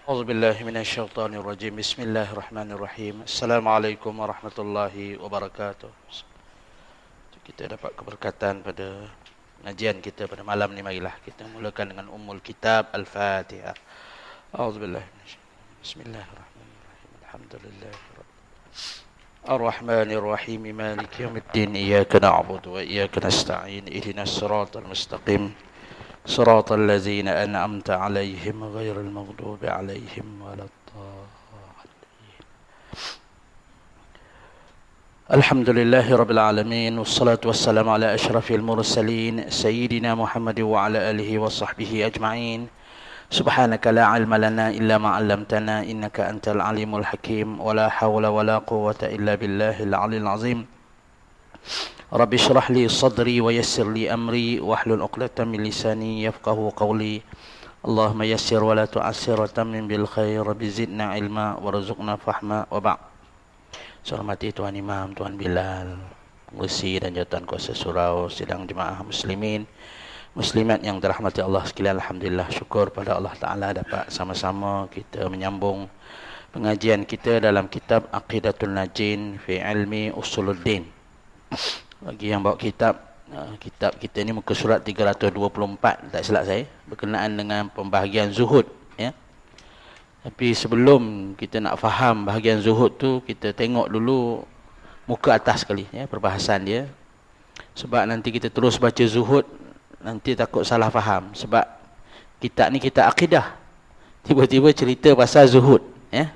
أعوذ بالله من الشيطان الرجيم. بسم الله الرحمن الرحيم. Assalamualaikum warahmatullahi wabarakatuh. Kita dapat keberkatan pada pengajian kita pada malam ni. Marilah kita mulakan dengan Ummul Kitab Al-Fatihah. A'udzu billahi minasyaitanir. Bismillahirrahmanirrahim. Alhamdulillah. Ar-Rahmanir Rahim. Maliki yaumiddin. Iyyaka na'budu wa iyyaka nasta'in. Ihdinas siratal mustaqim. صراط الذين أنعمت عليهم غير المغضوب عليهم ولا الضالين. الحمد لله رب العالمين والصلاة والسلام على أشرف المرسلين سيدنا محمد وعلى آله وصحبه أجمعين. سبحانك لا علم لنا إلا ما علمتنا إنك أنت العليم الحكيم ولا حول ولا قوة إلا بالله العلي العظيم. رب اشرح لي صدري ويسر لي أمري واحلل عقدة من لساني يفقهوا قولي. اللهم يسر ولا تعسر وتمم بالخير. رب زدنا علما warzuqna fahma wa ba'd. Saya hormati Tuan Imam, Tuan Bilal, pengurusi dan jawatan kuasa surau, sidang jemaah muslimin muslimat yang dirahmati Allah sekalian. Alhamdulillah, syukur pada Allah Ta'ala dapat sama-sama kita menyambung pengajian kita dalam kitab Aqidatul Najin fi ilmi usuluddin. Bagi yang bawa kitab kita ni muka surat 324 tak silap saya, berkenaan dengan pembahagian zuhud, ya. Tapi sebelum kita nak faham bahagian zuhud tu, kita tengok dulu muka atas sekali, ya, perbahasan dia. Sebab nanti kita terus baca zuhud, nanti takut salah faham. Sebab kitab ni kitab akidah, tiba-tiba cerita pasal zuhud, ya.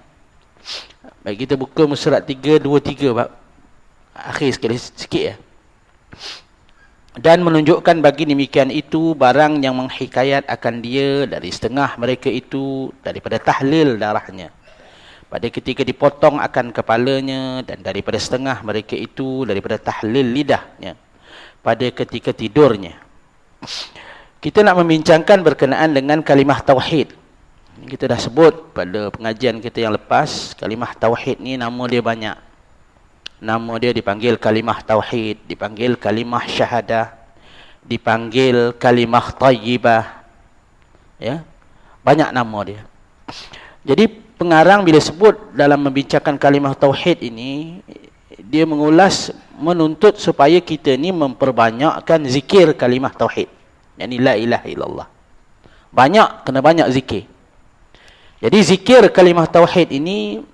Baik, kita buka muka surat 323 bab akhir sekali sikit, ya. Dan menunjukkan bagi demikian itu barang yang menghikayat akan dia dari setengah mereka itu daripada tahlil darahnya pada ketika dipotong akan kepalanya, dan daripada setengah mereka itu daripada tahlil lidahnya pada ketika tidurnya. Kita nak membincangkan berkenaan dengan kalimah tauhid. Kita dah sebut pada pengajian kita yang lepas, kalimah tauhid ni nama dia banyak. Nama dia dipanggil kalimah tauhid, dipanggil kalimah syahadah, dipanggil kalimah tayyibah, ya, banyak nama dia. Jadi pengarang bila sebut dalam membincangkan kalimah tauhid ini, dia mengulas, menuntut supaya kita ni memperbanyakkan zikir kalimah tauhid, yakni la ilaha illallah. Kena banyak zikir. Jadi zikir kalimah tauhid ini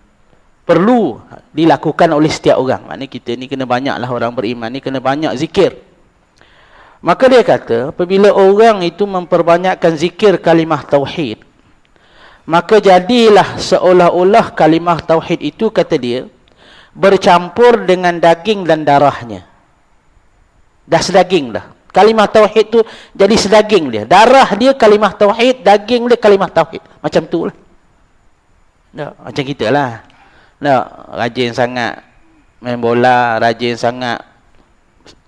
perlu dilakukan oleh setiap orang. Maknanya kita ni kena banyaklah, orang beriman ni kena banyak zikir. Maka dia kata, apabila orang itu memperbanyakkan zikir kalimah tauhid, maka jadilah seolah-olah kalimah tauhid itu, kata dia, bercampur dengan daging dan darahnya. Dah sedaging dah. Kalimah tauhid tu jadi sedaging dia. Darah dia kalimah tauhid, daging dia kalimah tauhid. Macam tu lah. Macam kita lah. Rajin sangat main bola, rajin sangat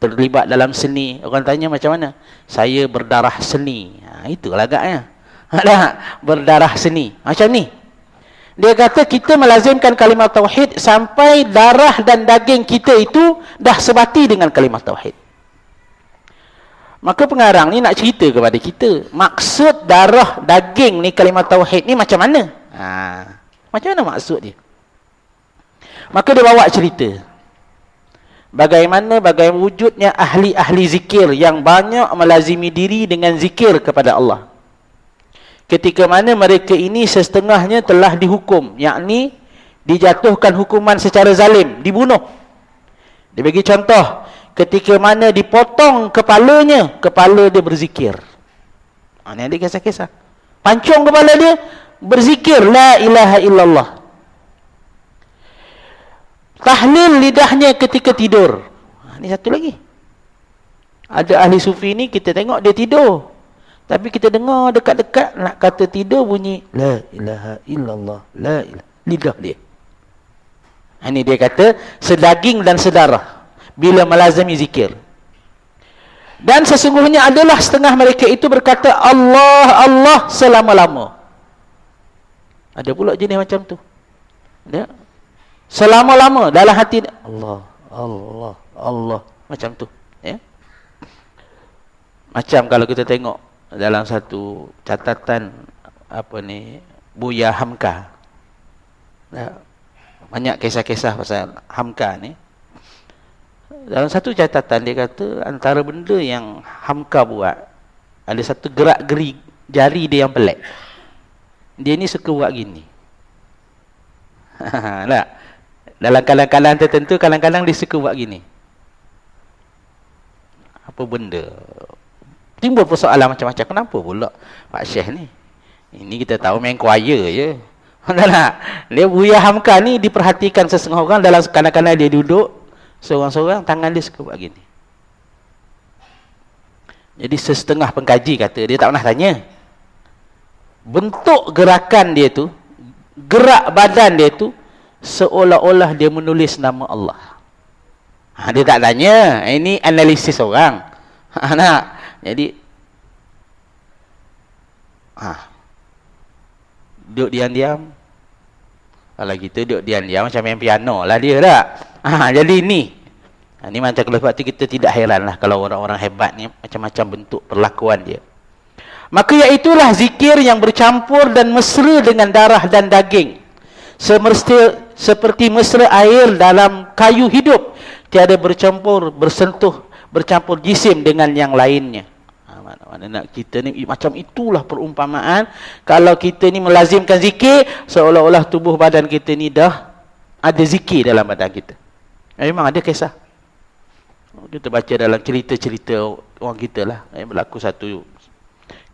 terlibat dalam seni. Orang tanya macam mana? Saya berdarah seni. Itulah agaknya. Berdarah seni. Macam ni. Dia kata kita melazimkan kalimah tauhid sampai darah dan daging kita itu dah sebati dengan kalimah tauhid. Maka pengarang ni nak cerita kepada kita, maksud darah daging ni kalimah tauhid ni macam mana? Macam mana maksud dia? Maka dia bawa cerita bagaimana wujudnya ahli-ahli zikir yang banyak melazimi diri dengan zikir kepada Allah. Ketika mana mereka ini setengahnya telah dihukum, yakni dijatuhkan hukuman secara zalim, dibunuh. Dia bagi contoh, ketika mana dipotong kepalanya, kepala dia berzikir. Ini ada kisah-kisah. Pancung kepala dia, berzikir la ilaha illallah. Tahlil lidahnya ketika tidur. Ini satu lagi. Ada ahli sufi ni, kita tengok dia tidur, tapi kita dengar dekat-dekat nak kata tidur bunyi la ilaha illallah, la ilaha, lidah dia. Ini dia kata sedaging dan sedarah bila melazimi zikir. Dan sesungguhnya adalah setengah mereka itu berkata Allah, Allah selama-lama. Ada pula jenis macam tu. Ada selama-lama dalam hati Allah, Allah, Allah, macam tu, ya. Macam kalau kita tengok dalam satu catatan Buya Hamka. Banyak kisah-kisah pasal Hamka ni. Dalam satu catatan dia kata antara benda yang Hamka buat, ada satu gerak-geri jari dia yang pelik. Dia ni suka buat gini. Tak? Dalam kalangan-kalangan tertentu, kadang-kadang dia suka buat gini. Apa benda? Timbul persoalan macam-macam. Kenapa pula Pak Syekh ni? Ini kita tahu main choir je. Tak? Dia Buya Hamka ni diperhatikan sesengah orang dalam kadang-kadang dia duduk seorang-seorang, tangan dia suka buat gini. Jadi setengah pengkaji kata, dia tak pernah tanya. Bentuk gerakan dia tu, gerak badan dia tu, seolah-olah dia menulis nama Allah. Dia tak tanya. Ini analisis orang. Nak? Jadi duduk diam-diam. Kalau kita duduk diam-diam macam main piano lah dia tak? Jadi ni. Ni macam kalau sebab tu kita tidak heran lah kalau orang-orang hebat ni macam-macam bentuk perlakuan dia. Maka iaitulah zikir yang bercampur dan mesra dengan darah dan daging. Seperti mesra air dalam kayu hidup. Tiada bercampur, bersentuh, bercampur jisim dengan yang lainnya. Mana nak kita ni macam itulah perumpamaan. Kalau kita ni melazimkan zikir, seolah-olah tubuh badan kita ni dah ada zikir dalam badan kita. Memang ada kisah. Kita baca dalam cerita-cerita orang kita lah. Berlaku satu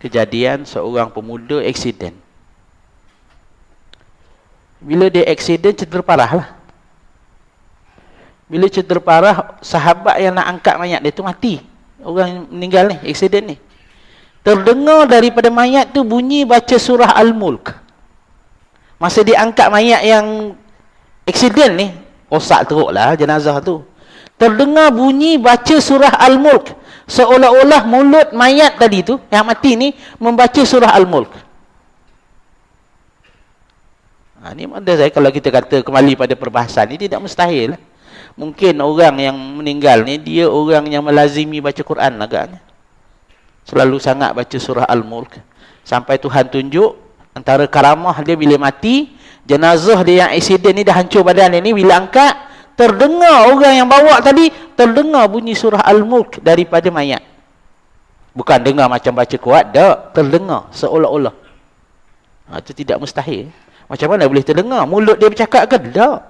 kejadian, seorang pemuda aksiden. Bila dia aksiden, cedera parah lah. Bila cedera parah, sahabat yang nak angkat mayat dia tu mati. Orang meninggal ni, aksiden ni. Terdengar daripada mayat tu bunyi baca surah Al-Mulk. Masa dia angkat mayat yang aksiden ni, rosak teruk lah jenazah tu. Terdengar bunyi baca surah Al-Mulk. Seolah-olah mulut mayat tadi tu, yang mati ni, membaca surah Al-Mulk. Ni ada saya, kalau kita kata kembali pada perbahasan ni, tidak mustahil. Mungkin orang yang meninggal ni, dia orang yang melazimi baca Quran agaknya. Selalu sangat baca surah Al-Mulk. Sampai Tuhan tunjuk, antara karamah dia bila mati, jenazah dia yang aksiden ni dah hancur badan dia ni, bila angkat, terdengar orang yang bawa tadi, terdengar bunyi surah Al-Mulk daripada mayat. Bukan dengar macam baca kuat, tak. Terdengar seolah-olah. Itu tidak mustahil. Macam mana boleh terdengar? Mulut dia bercakap ke? Tak.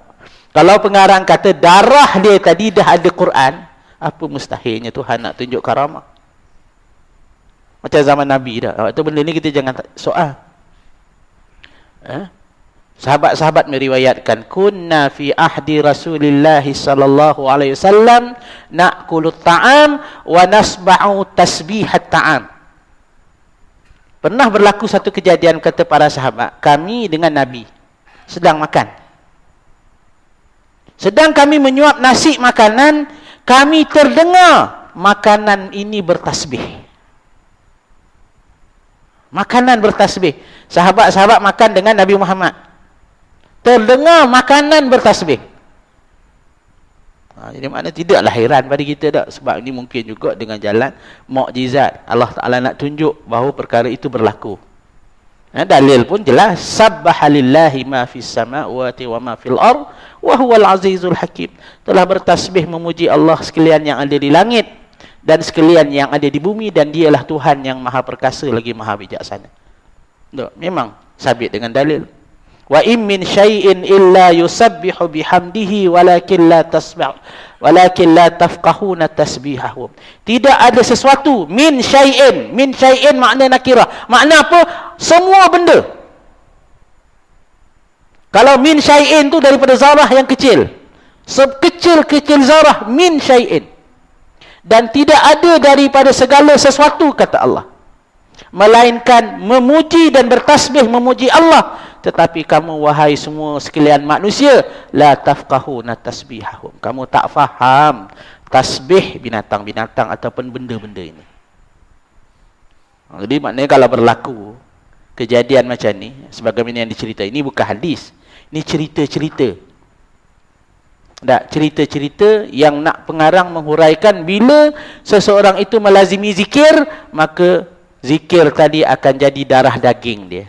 Kalau pengarang kata darah dia tadi dah ada Quran, apa mustahilnya Tuhan nak tunjuk karamah? Macam zaman Nabi dah. Waktu benda ni kita jangan soal. Sahabat-sahabat meriwayatkan, kunna fi ahdi Rasulillah sallallahu alaihi wasallam na'kulu ta'am wa nasba'u tasbihat ta'am. Pernah berlaku satu kejadian, kata para sahabat, kami dengan Nabi sedang makan. Sedang kami menyuap nasi makanan, kami terdengar makanan ini bertasbih. Makanan bertasbih. Sahabat-sahabat makan dengan Nabi Muhammad. Terdengar makanan bertasbih. Jadi makna tidaklah heran pada kita tak. Sebab ini mungkin juga dengan jalan mukjizat. Allah Ta'ala nak tunjuk bahawa perkara itu berlaku. Dalil pun jelas. Sabbahalillahi ma fis samawati wa ma fil ard wa huwal azizul hakim. Telah bertasbih memuji Allah sekalian yang ada di langit dan sekalian yang ada di bumi, dan dialah Tuhan yang maha perkasa lagi maha bijaksana. Memang sabit dengan dalil. Wa in min syai'in illa yusabbihu bihamdihi walakin la tafqahuna tasbihahum. Tidak ada sesuatu min syai'in. Min syai'in makna nakirah. Makna apa? Semua benda. Kalau min syai'in tu daripada zarah yang kecil. Sekecil-kecil zarah, min syai'in. Dan tidak ada daripada segala sesuatu, kata Allah, melainkan memuji dan bertasbih memuji Allah. Tetapi kamu wahai semua sekalian manusia, la tafqahuna tasbihahum. Kamu tak faham tasbih binatang-binatang ataupun benda-benda ini. Jadi maknanya kalau berlaku kejadian macam ni, sebagaimana yang diceritai, ini bukan hadis, ini cerita-cerita. Tak, cerita-cerita yang nak pengarang menghuraikan bila seseorang itu melazimi zikir, maka zikir tadi akan jadi darah daging dia.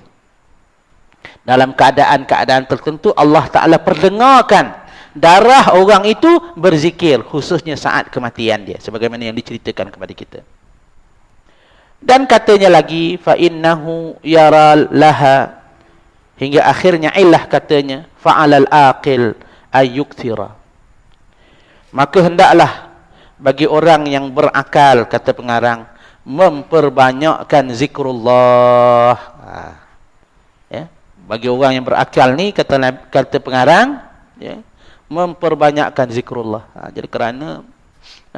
Dalam keadaan-keadaan tertentu Allah Ta'ala perdengarkan darah orang itu berzikir, khususnya saat kematian dia, sebagaimana yang diceritakan kepada kita. Dan katanya lagi, فَإِنَّهُ يَرَى لَهَا, hingga akhirnya ilah katanya, فَعَلَى الْآقِلِ أَيُّكْثِرَ, maka hendaklah bagi orang yang berakal, kata pengarang, memperbanyakkan zikrullah. Ya. Bagi orang yang berakal ni, kata pengarang, ya, memperbanyakkan zikrullah. Jadi kerana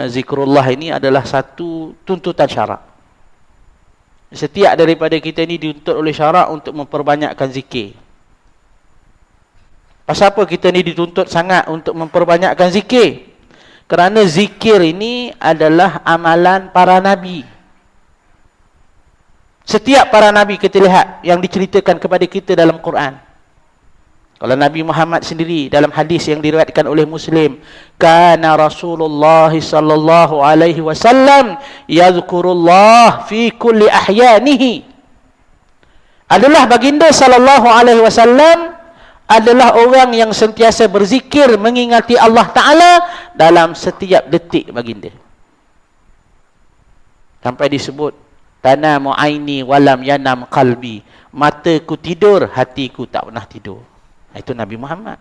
zikrullah ini adalah satu tuntutan syarak. Setiap daripada kita ni dituntut oleh syarak untuk memperbanyakkan zikir. Pasal apa kita ni dituntut sangat untuk memperbanyakkan zikir? Kerana zikir ini adalah amalan para nabi. Setiap para nabi kita lihat yang diceritakan kepada kita dalam Quran. Kalau Nabi Muhammad sendiri dalam hadis yang diriwayatkan oleh Muslim, kana Rasulullah sallallahu alaihi wasallam yazkurullah fi kulli ahyanihi. Adalah baginda sallallahu alaihi wasallam adalah orang yang sentiasa berzikir mengingati Allah Taala dalam setiap detik baginda. Sampai disebut tanamu aini walam yanam qalbi. Mataku tidur, hatiku tak pernah tidur. Itu Nabi Muhammad.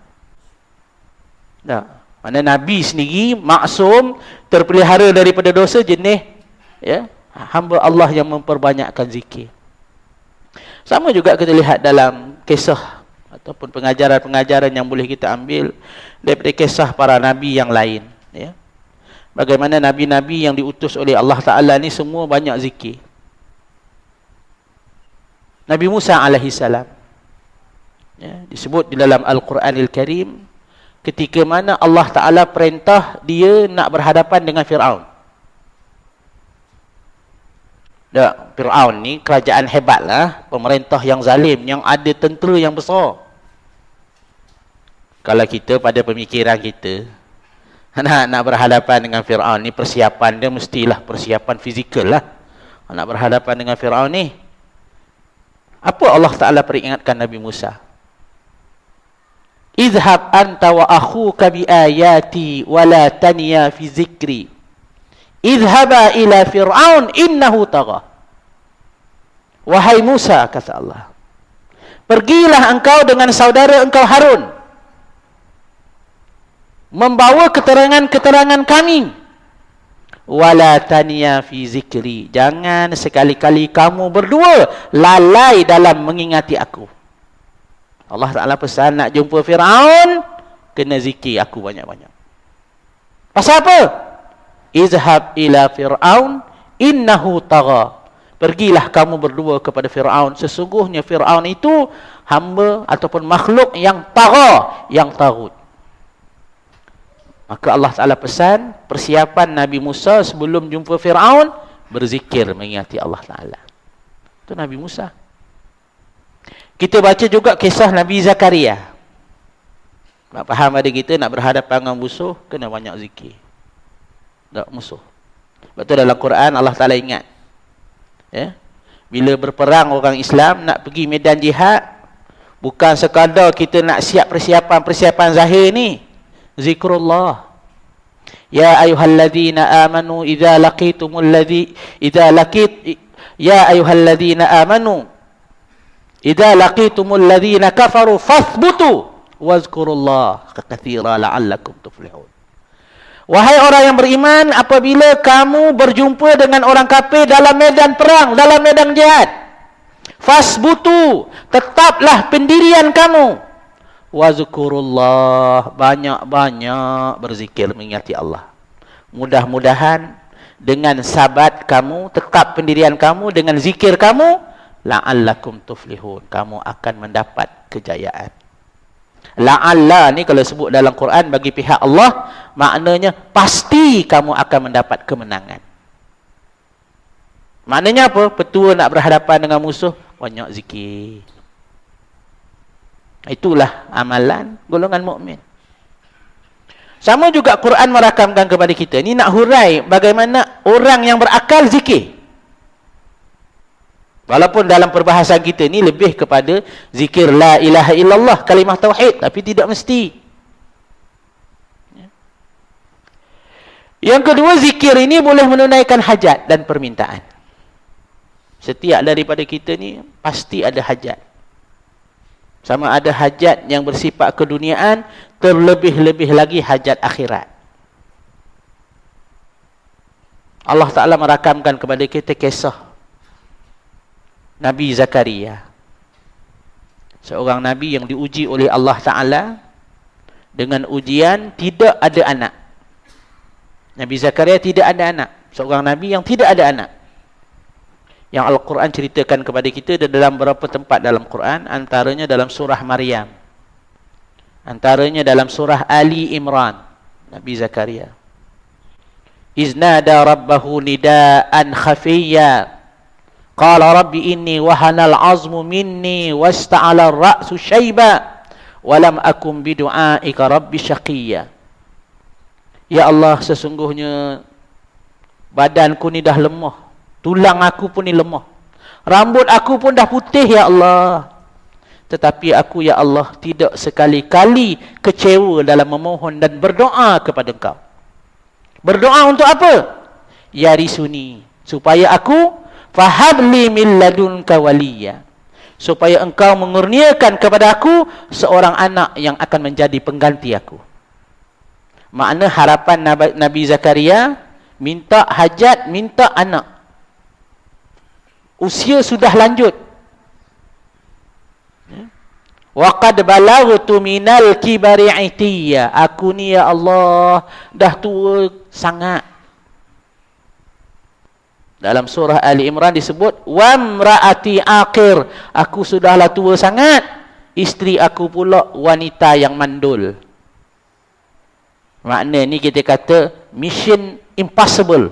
Tak. Mana Nabi sendiri maksum, terpelihara daripada dosa, jenis ya, hamba Allah yang memperbanyakkan zikir. Sama juga kita lihat dalam kisah ataupun pengajaran-pengajaran yang boleh kita ambil daripada kisah para nabi yang lain, ya. Bagaimana nabi-nabi yang diutus oleh Allah Ta'ala ni semua banyak zikir. Nabi Musa alaihissalam, ya, disebut di dalam Al-Quranil Karim ketika mana Allah Ta'ala perintah dia nak berhadapan dengan Fir'aun. Fir'aun ni kerajaan hebat lah, pemerintah yang zalim, yang ada tentera yang besar. Kalau kita pada pemikiran kita nak berhadapan dengan Fir'aun ni, persiapan dia mestilah persiapan fizikal lah. Nak berhadapan dengan Fir'aun ni, apa Allah Ta'ala peringatkan Nabi Musa? Izhab anta wa akhuka bi ayati wa la taniya fi zikri. Izhaba ila Fir'aun innahu tagha. Wahai Musa, kata Allah, pergilah engkau dengan saudara engkau Harun, membawa keterangan-keterangan kami. Wala taniya fi zikri. Jangan sekali-kali kamu berdua lalai dalam mengingati aku. Allah Ta'ala pesan nak jumpa Fir'aun, kena zikir aku banyak-banyak. Pasal apa? Izhab ila Fir'aun innahu tagha. Pergilah kamu berdua kepada Fir'aun. Sesungguhnya Fir'aun itu hamba ataupun makhluk yang tagha, yang tagut. Maka Allah Ta'ala pesan persiapan Nabi Musa sebelum jumpa Fir'aun, berzikir mengingati Allah Ta'ala. Itu Nabi Musa. Kita baca juga kisah Nabi Zakaria. Nak faham ada kita nak berhadapan dengan musuh, kena banyak zikir. Tak musuh. Sebab tu dalam Quran Allah Ta'ala ingat, ya, bila berperang orang Islam nak pergi medan jihad, bukan sekadar kita nak siap persiapan zahir ni, zikrullah. Ya ayyuhalladzina amanu idza laqitumul ladzi ya ayyuhalladzina amanu idza laqitumul ladzina kafaru fathbutu wazkurullah katsira la'allakum tuflihun. Wahai orang yang beriman, apabila kamu berjumpa dengan orang kafir dalam medan perang, dalam medan jihad, fasbutu, tetaplah pendirian kamu. Wazkurullah, banyak-banyak berzikir mengingati Allah. Mudah-mudahan dengan sabat kamu, tetap pendirian kamu, dengan zikir kamu, la'allakum tuflihun, kamu akan mendapat kejayaan. La'alla ni kalau sebut dalam Quran bagi pihak Allah, maknanya pasti kamu akan mendapat kemenangan. Maknanya apa? Petua nak berhadapan dengan musuh, banyak zikir. Itulah amalan golongan mukmin. Sama juga Quran merakamkan kepada kita. Ni nak hurai bagaimana orang yang berakal zikir. Walaupun dalam perbahasan kita ni lebih kepada zikir la ilaha illallah, kalimah tauhid, tapi tidak mesti. Yang kedua, zikir ini boleh menunaikan hajat dan permintaan. Setiap daripada kita ni pasti ada hajat. Sama ada hajat yang bersifat keduniaan, terlebih-lebih lagi hajat akhirat. Allah Ta'ala merakamkan kepada kita kisah Nabi Zakaria. Seorang Nabi yang diuji oleh Allah Ta'ala dengan ujian tidak ada anak. Nabi Zakaria tidak ada anak. Seorang Nabi yang tidak ada anak. Yang Al-Quran ceritakan kepada kita dalam beberapa tempat dalam Quran. Antaranya dalam surah Maryam. Antaranya dalam surah Ali Imran. Nabi Zakaria. Iznada rabbahu nidaan khafiyya. Qala rabbi inni wahanal azmu minni wasta'ala ar-ra'su syaiba walam akum bidu'aika rabbi syaqiyya. Ya Allah, sesungguhnya badanku ni dah lemah, tulang aku pun ni lemah, rambut aku pun dah putih ya Allah, tetapi aku ya Allah tidak sekali-kali kecewa dalam memohon dan berdoa kepada Engkau. Berdoa untuk apa? Yarisuni, supaya aku fahabli min ladunka waliya, supaya Engkau mengurniakan kepada aku seorang anak yang akan menjadi pengganti aku. Makna harapan Nabi Zakaria, minta hajat, minta anak. Usia sudah lanjut. Wa qad balaghtu minal kibari itiyya. Aku ni ya Allah dah tua sangat. Dalam surah Ali Imran disebut wa mraati aqir. Aku sudahlah tua sangat. Isteri aku pula wanita yang mandul. Makna ni kita kata mission impossible.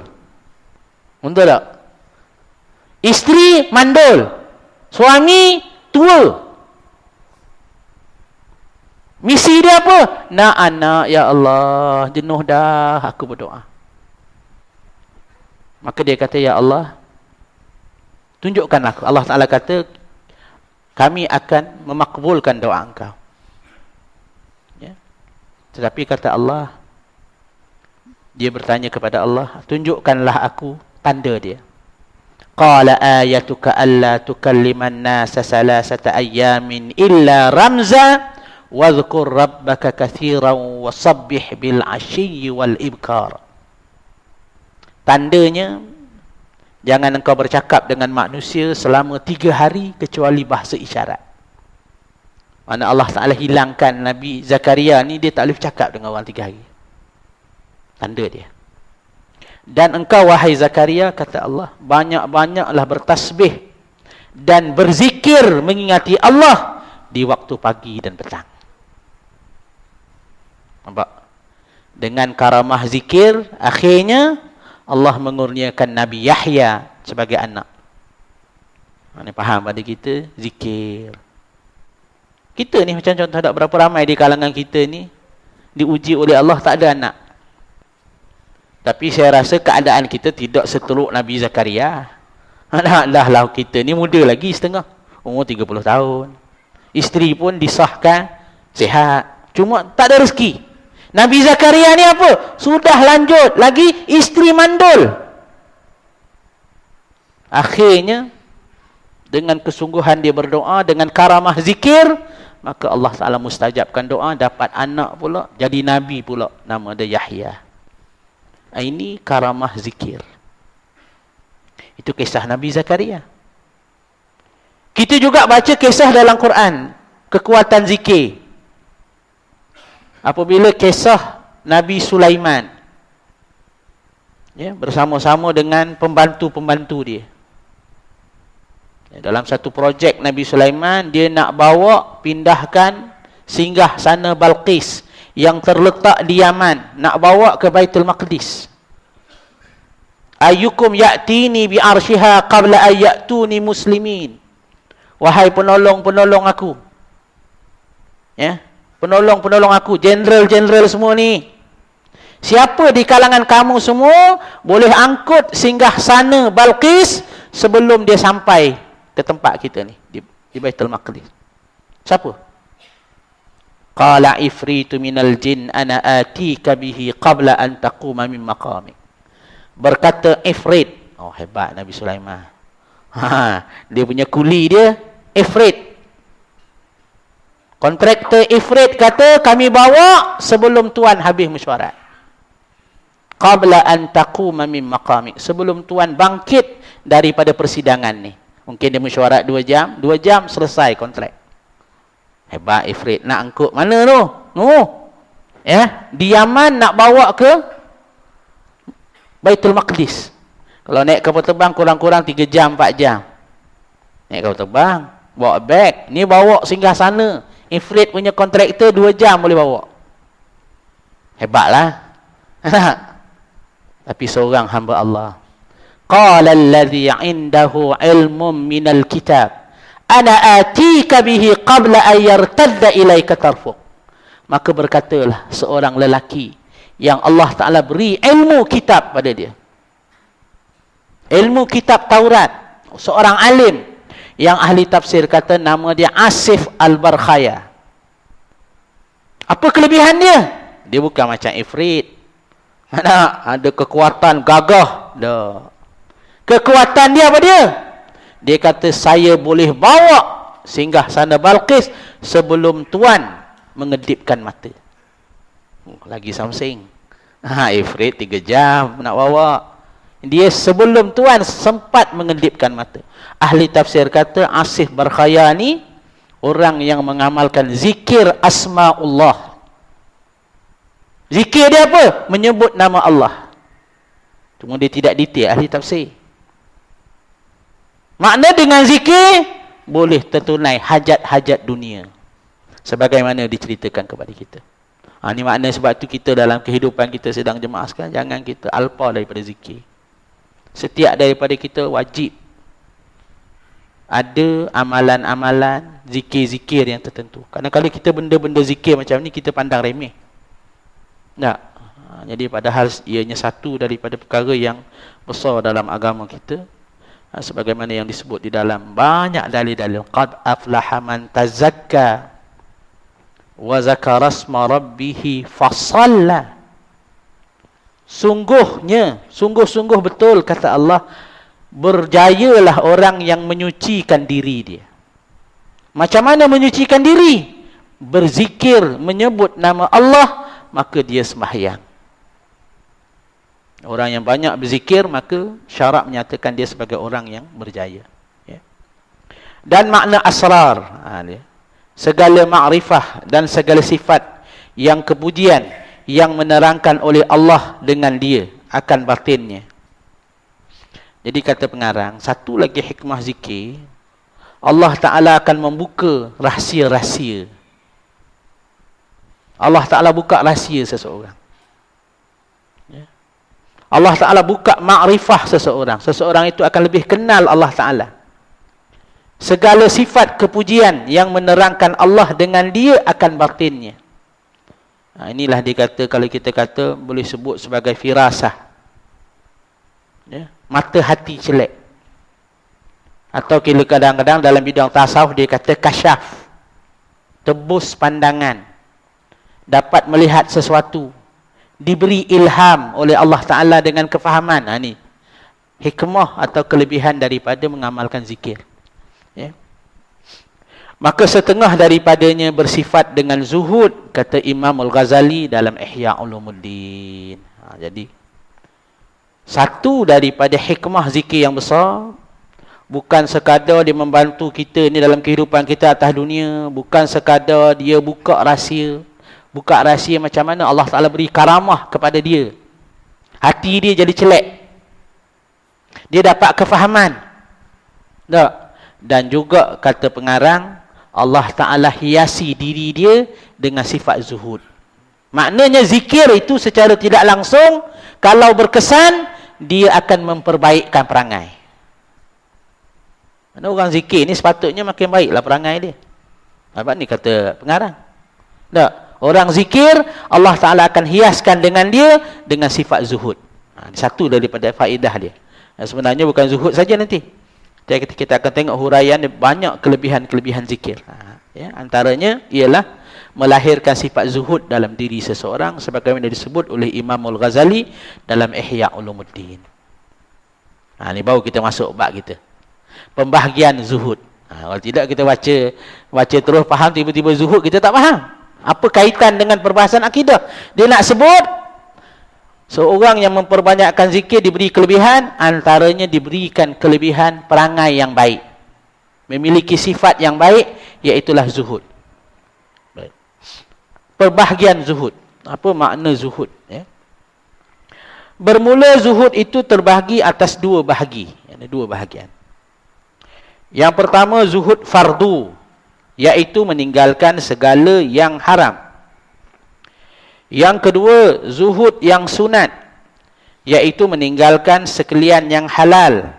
Betul tak? Isteri mandul, suami tua. Misi dia apa? Nak anak ya Allah, jenuh dah aku berdoa. Maka dia kata ya Allah, tunjukkanlah aku. Allah Ta'ala kata kami akan memakbulkan doa engkau. Ya. Tetapi kata Allah, dia bertanya kepada Allah, tunjukkanlah aku tanda dia. Qala ayatuka alla tukalliman nasa salasata ayyamin illa ramza wadhkur rabbaka kathiran wasabbih bil ashiyyi wal ibkar. Tandanya, jangan engkau bercakap dengan manusia selama 3 hari kecuali bahasa isyarat. Mana Allah Ta'ala hilangkan Nabi Zakaria ni, dia tak boleh bercakap dengan orang 3 hari. Tanda dia. Dan engkau wahai Zakaria, kata Allah, banyak-banyaklah bertasbih dan berzikir mengingati Allah di waktu pagi dan petang. Nampak? Dengan karamah zikir, akhirnya Allah mengurniakan Nabi Yahya sebagai anak. Mana faham pada kita? Zikir. Kita ni macam contoh, tak berapa ramai di kalangan kita ni diuji oleh Allah tak ada anak. Tapi saya rasa keadaan kita tidak seteruk Nabi Zakaria. Dah lah kita ni muda lagi setengah. Umur 30 tahun. Isteri pun disahkan sihat. Cuma tak ada rezeki. Nabi Zakaria ni apa? Sudah lanjut. Lagi isteri mandul. Akhirnya, dengan kesungguhan dia berdoa, dengan karamah zikir, maka Allah Ta'ala mustajabkan doa, dapat anak pula, jadi Nabi pula. Nama dia Yahya. Ini karamah zikir. Itu kisah Nabi Zakaria. Kita juga baca kisah dalam Quran, kekuatan zikir. Apabila kisah Nabi Sulaiman, ya, bersama-sama dengan pembantu-pembantu dia. Ya, dalam satu projek Nabi Sulaiman, dia nak bawa, pindahkan singgah sana Balqis yang terletak di Yaman, nak bawa ke Baitul Maqdis. Ayyukum ya'tini bi arsyiha qabla an ya'tuni muslimin. Wahai penolong-penolong aku. Ya, penolong-penolong aku, jeneral-jeneral semua ni. Siapa di kalangan kamu semua boleh angkut singgah sana Balqis sebelum dia sampai ke tempat kita ni di Baitul Maqdis. Siapa? Qala ifritu minal jin ana atika bihi qabla an taquma min maqamik. Berkata ifrit. Oh, hebat Nabi Sulaiman. Dia punya kuli dia ifrit. Kontraktor ifrit kata kami bawa sebelum tuan habis mesyuarat. Qabla an taquma min maqamik. Sebelum tuan bangkit daripada persidangan ni. Mungkin dia mesyuarat 2 jam, 2 jam selesai kontrak. Hebat ifrit. Nak angkut mana tu? Ya, di Yaman nak bawa ke Baitul Maqdis. Kalau naik kapal terbang kurang-kurang 3 jam, 4 jam. Naik kapal terbang, bawa beg. Ni bawa singgah sana. Ifrit punya kontraktor 2 jam boleh bawa. Hebatlah. Tapi seorang hamba Allah. Qala alladhi 'indahu 'ilmun minal kitab ana atika bihi qabla an yartadda ilaika tarfuq. Maka berkatalah seorang lelaki yang Allah Ta'ala beri ilmu kitab pada dia. Ilmu kitab Taurat. Seorang alim yang ahli tafsir kata nama dia Asif Al-Barkhaya. Apa kelebihan dia? Dia bukan macam ifrit. Ada kekuatan gagah. Dah. Kekuatan dia apa dia? Dia kata saya boleh bawa singgah sana Balqis sebelum tuan mengedipkan mata. Lagi something. Ifrit 3 jam nak bawa. Dia sebelum tuan sempat mengedipkan mata. Ahli tafsir kata Asif Barkhaya ni orang yang mengamalkan zikir asma'ullah. Zikir dia apa? Menyebut nama Allah. Cuma dia tidak detail ahli tafsir. Makna dengan zikir boleh tertunai hajat-hajat dunia. Sebagaimana diceritakan kepada kita. Ini makna sebab tu kita dalam kehidupan kita sedang jemaah sekarang, jangan kita alpa daripada zikir. Setiap daripada kita wajib ada amalan-amalan, zikir-zikir yang tertentu. Kadang-kadang kita benda-benda zikir macam ni kita pandang remeh. Tak. Jadi padahal ianya satu daripada perkara yang besar dalam agama kita. Sebagaimana yang disebut di dalam banyak dalil-dalil. Qad aflaha man tazakka wa zakara asma rabbih fasalla. Sungguh-sungguh betul kata Allah, berjayalah orang yang menyucikan diri dia. Macam mana menyucikan diri? Berzikir, menyebut nama Allah, maka dia sembahyang. Orang yang banyak berzikir, maka syarak menyatakan dia sebagai orang yang berjaya. Ya. Dan makna asrar. Segala ma'rifah dan segala sifat yang kepujian yang menerangkan oleh Allah dengan dia akan batinnya. Jadi kata pengarang, satu lagi hikmah zikir, Allah Ta'ala akan membuka rahsia-rahsia. Allah Ta'ala buka rahsia seseorang. Allah Ta'ala buka ma'rifah seseorang. Seseorang itu akan lebih kenal Allah Ta'ala. Segala sifat kepujian yang menerangkan Allah dengan dia akan batinnya. Inilah dia kata, kalau kita kata boleh sebut sebagai firasah. Ya, mata hati celek. Atau kira kadang-kadang dalam bidang tasawuf dia kata kasyaf. Tebus pandangan. Dapat melihat sesuatu. Diberi ilham oleh Allah Ta'ala dengan kefahaman. Ini hikmah atau kelebihan daripada mengamalkan zikir. Ya. Maka setengah daripadanya bersifat dengan zuhud, kata Imam Al-Ghazali dalam Ihya Ulumuddin. Jadi satu daripada hikmah zikir yang besar, bukan sekadar dia membantu kita ni dalam kehidupan kita atas dunia, bukan sekadar dia buka rahsia. Buka rahsia macam mana Allah Ta'ala beri karamah kepada dia. Hati dia jadi celek. Dia dapat kefahaman. Tak? Dan juga kata pengarang, Allah Ta'ala hiasi diri dia dengan sifat zuhud. Maknanya zikir itu secara tidak langsung, kalau berkesan, dia akan memperbaikkan perangai. Mana orang zikir ni sepatutnya makin baiklah perangai dia. Apa ni kata pengarang? Tak? Orang zikir, Allah Ta'ala akan hiaskan dengan dia dengan sifat zuhud. Satu daripada faedah dia. Sebenarnya bukan zuhud saja nanti. Kita akan tengok huraian banyak kelebihan-kelebihan zikir. Ya, antaranya ialah melahirkan sifat zuhud dalam diri seseorang sebagaimana disebut oleh Imam Al-Ghazali dalam Ihya Ulumuddin. Ini baru kita masuk bab kita. Pembahagian zuhud. Kalau tidak kita baca terus faham, tiba-tiba zuhud kita tak faham. Apa kaitan dengan perbahasan akidah? Dia nak sebut seorang yang memperbanyakkan zikir diberi kelebihan, antaranya diberikan kelebihan perangai yang baik. Memiliki sifat yang baik, iaitulah zuhud. Baik. Perbahagian zuhud. Apa makna zuhud? Ya? Bermula zuhud itu terbahagi atas dua bahagi. Ada dua bahagian. Yang pertama zuhud fardu, iaitu meninggalkan segala yang haram. Yang kedua zuhud yang sunat, iaitu meninggalkan sekalian yang halal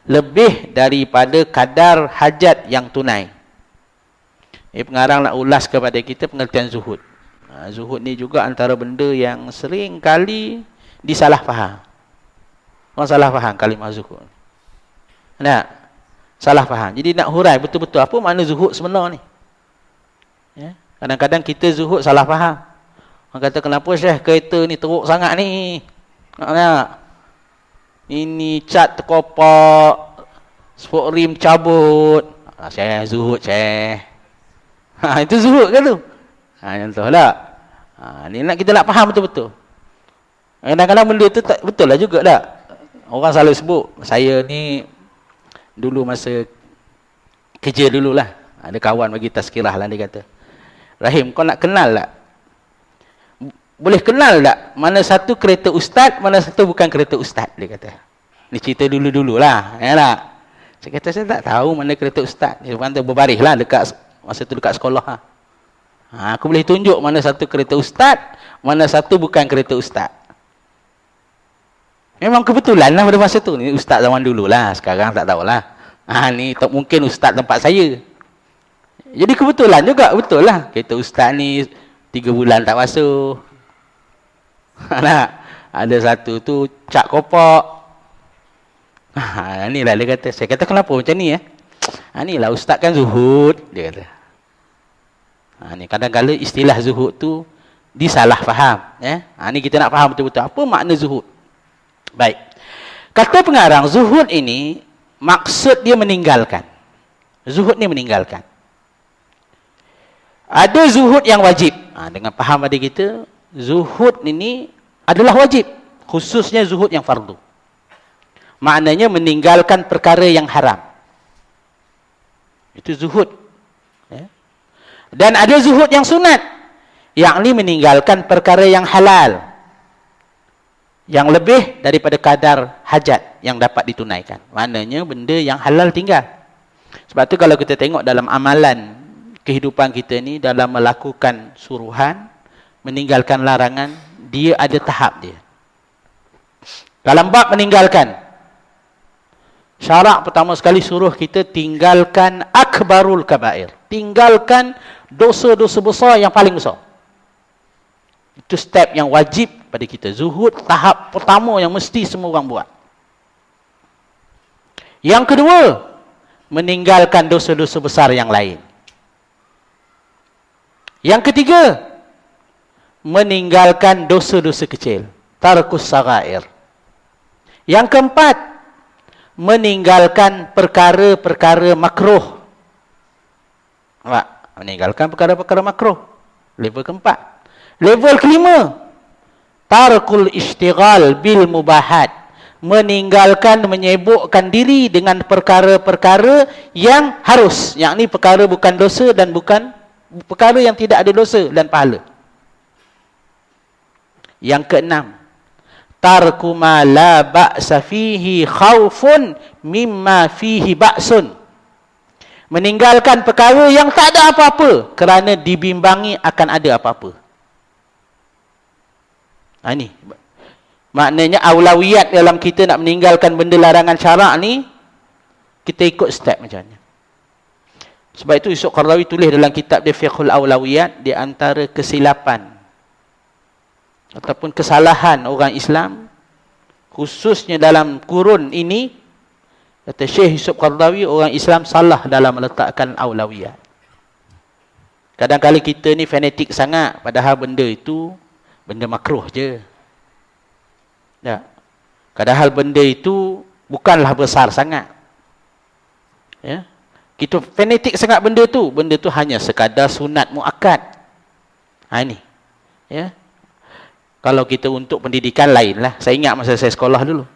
lebih daripada kadar hajat yang tunai. Pengarang nak ulas kepada kita pengertian zuhud. Zuhud ni juga antara benda yang sering kali disalah faham. Orang salah faham kalimah zuhud. Nak salah faham. Jadi nak hurai betul-betul apa makna zuhud sebenar ni. Ya? Kadang-kadang kita zuhud salah faham. Orang kata, kenapa Syekh kereta ni teruk sangat ni? Nak? Ini cat terkopak, sport rim cabut. Syekh zuhud Syekh. Itu zuhud ke tu? Contohlah. Ni nak kita nak faham betul-betul. Kadang-kadang benda tu tak betul lah juga tak? Orang selalu sebut, saya ni dulu masa kerja dululah, ada kawan bagi tazkirah lah, dia kata, Rahim, kau nak kenal tak? Boleh kenal tak mana satu kereta ustaz, mana satu bukan kereta ustaz? Dia kata. Ni cerita dulu-dulu lah. Ya tak? Saya kata, saya tak tahu mana kereta ustaz. Dia kata, berbaris lah masa tu dekat sekolah. Aku boleh tunjuk mana satu kereta ustaz, mana satu bukan kereta ustaz. Memang kebetulan lah pada masa tu. Ni ustaz zaman dulu lah. Sekarang tak tahulah. Ni tak mungkin ustaz tempat saya. Jadi kebetulan juga. Betul lah. Kereta ustaz ni 3 bulan tak basuh. Ada satu tu cat kopak. Inilah dia kata. Saya kata kenapa macam ni? Inilah ustaz kan zuhud. Dia kata. Ni kadang-kadang istilah zuhud tu disalah faham. Ni kita nak faham betul-betul. Apa makna zuhud? Baik. Kata pengarang, zuhud ini maksud dia meninggalkan. Zuhud ni meninggalkan. Ada zuhud yang wajib. Dengan faham adik kita, zuhud ini adalah wajib. Khususnya zuhud yang fardu. Maknanya meninggalkan perkara yang haram. Itu zuhud. Dan ada zuhud yang sunat. Yakni meninggalkan perkara yang halal. Yang lebih daripada kadar hajat yang dapat ditunaikan. Maknanya benda yang halal tinggal. Sebab tu kalau kita tengok dalam amalan kehidupan kita ni, dalam melakukan suruhan, meninggalkan larangan, dia ada tahap dia. Dalam bab meninggalkan, syarak pertama sekali suruh kita tinggalkan akbarul kabair. Tinggalkan dosa-dosa besar yang paling besar. Itu step yang wajib pada kita. Zuhud tahap pertama yang mesti semua orang buat. Yang kedua, meninggalkan dosa-dosa besar yang lain. Yang ketiga, meninggalkan dosa-dosa kecil. Tarkus sagair. Yang keempat, meninggalkan perkara-perkara makruh. Meninggalkan perkara-perkara makruh. Level keempat. Level kelima, tarkul ishtighal bil mubahat. Meninggalkan, menyibukkan diri dengan perkara-perkara yang harus. Yang ni perkara bukan dosa dan bukan perkara yang tidak ada dosa dan pahala. Yang keenam, tarku ma la ba'sa fihi khaufun mimma fihi ba'sun. Meninggalkan perkara yang tak ada apa-apa kerana dibimbangi akan ada apa-apa. Ini maknanya aulawiyat dalam kita nak meninggalkan benda larangan syarak ni, kita ikut step macam ni. Sebab itu Yusuf Qaradawi tulis dalam kitab dia Fiqhul Aulawiyat, di antara kesilapan ataupun kesalahan orang Islam khususnya dalam kurun ini, Kata Syekh Yusuf Qaradawi, orang Islam salah dalam meletakkan aulawiyat. Kadang-kadang kita ni fanatik sangat, padahal benda itu benda makruh je. Tak? Padahal benda itu bukanlah besar sangat. Ya? Kita fanatik sangat benda tu hanya sekadar sunat muakkad. Ini. Ya. Kalau kita untuk pendidikan lain lah. Saya ingat masa saya sekolah dulu.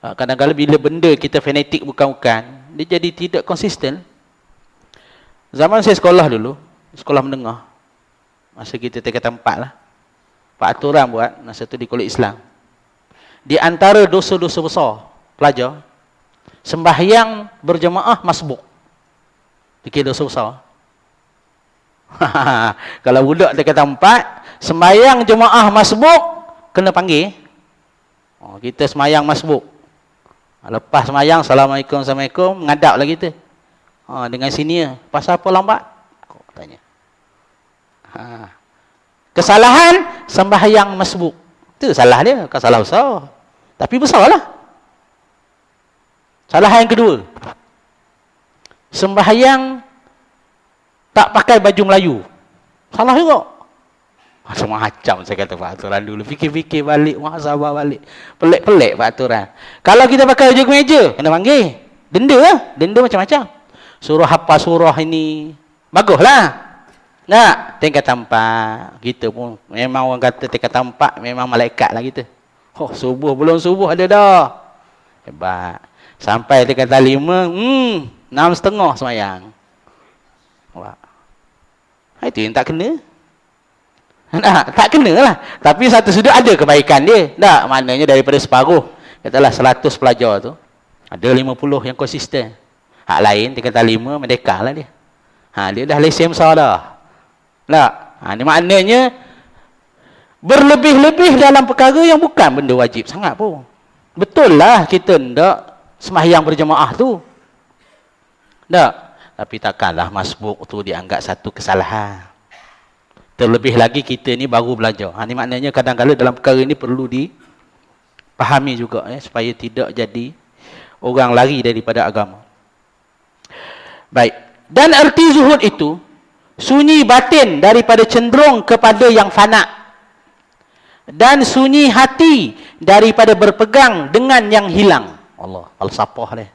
Kadang-kadang bila benda kita fanatik bukan-bukan, dia jadi tidak konsisten. Zaman saya sekolah dulu, sekolah menengah, masa kita tingkatan 4 lah, Pak Aturan buat, masa tu di Kolej Islam. Di antara dosa-dosa besar pelajar, sembahyang berjemaah masbuk. Fikir dosa besar. Kalau budak tingkatan 4, sembahyang jemaah masbuk, kena panggil. Kita sembahyang masbuk. Lepas semayang, Assalamualaikum, Assalamualaikum, mengadap lagi tu. Dengan senior, pasal apa lambat? Aku tanya. Kesalahan, sembahyang masbuk. Itu salah dia, bukan salah besar. Tapi besar lah. Salah yang kedua. Sembahyang, tak pakai baju Melayu. Salah juga. Macam-macam saya kata Pak Aturan dulu. Fikir-fikir balik, muhasabah balik. Pelik-pelik Pak Aturan. Kalau kita pakai baju kemeja, kena panggil. Denda lah. Denda macam-macam. Suruh hafal surah ini. Baguslah. Tak? Tingkatan 4. Kita pun, memang orang kata tingkatan 4, memang malaikat lah kita. Subuh, belum subuh ada dah. Hebat. Sampai tingkatan 5, 6.30 semayang. Wah. Itu yang tak kena. Tak kena lah. Tapi satu sudut ada kebaikan dia. Tak, maknanya daripada separuh, katalah 100 pelajar tu, ada 50 yang konsisten. Hak lain, tingkatan 5, merdeka lah dia. Dia dah lesen besar dah. Tak? Ini maknanya, berlebih-lebih dalam perkara yang bukan benda wajib sangat pun. Betul lah kita tak sembahyang berjemaah tu. Tak? Tapi takkanlah masbuk tu dianggap satu kesalahan. Terlebih lagi kita ni baru belajar. Ini maknanya kadang-kadang dalam perkara ini perlu dipahami juga, supaya tidak jadi orang lari daripada agama. Baik. Dan erti zuhud itu, sunyi batin daripada cenderung kepada yang fana. Dan sunyi hati daripada berpegang dengan yang hilang. Allah, falsafah dia.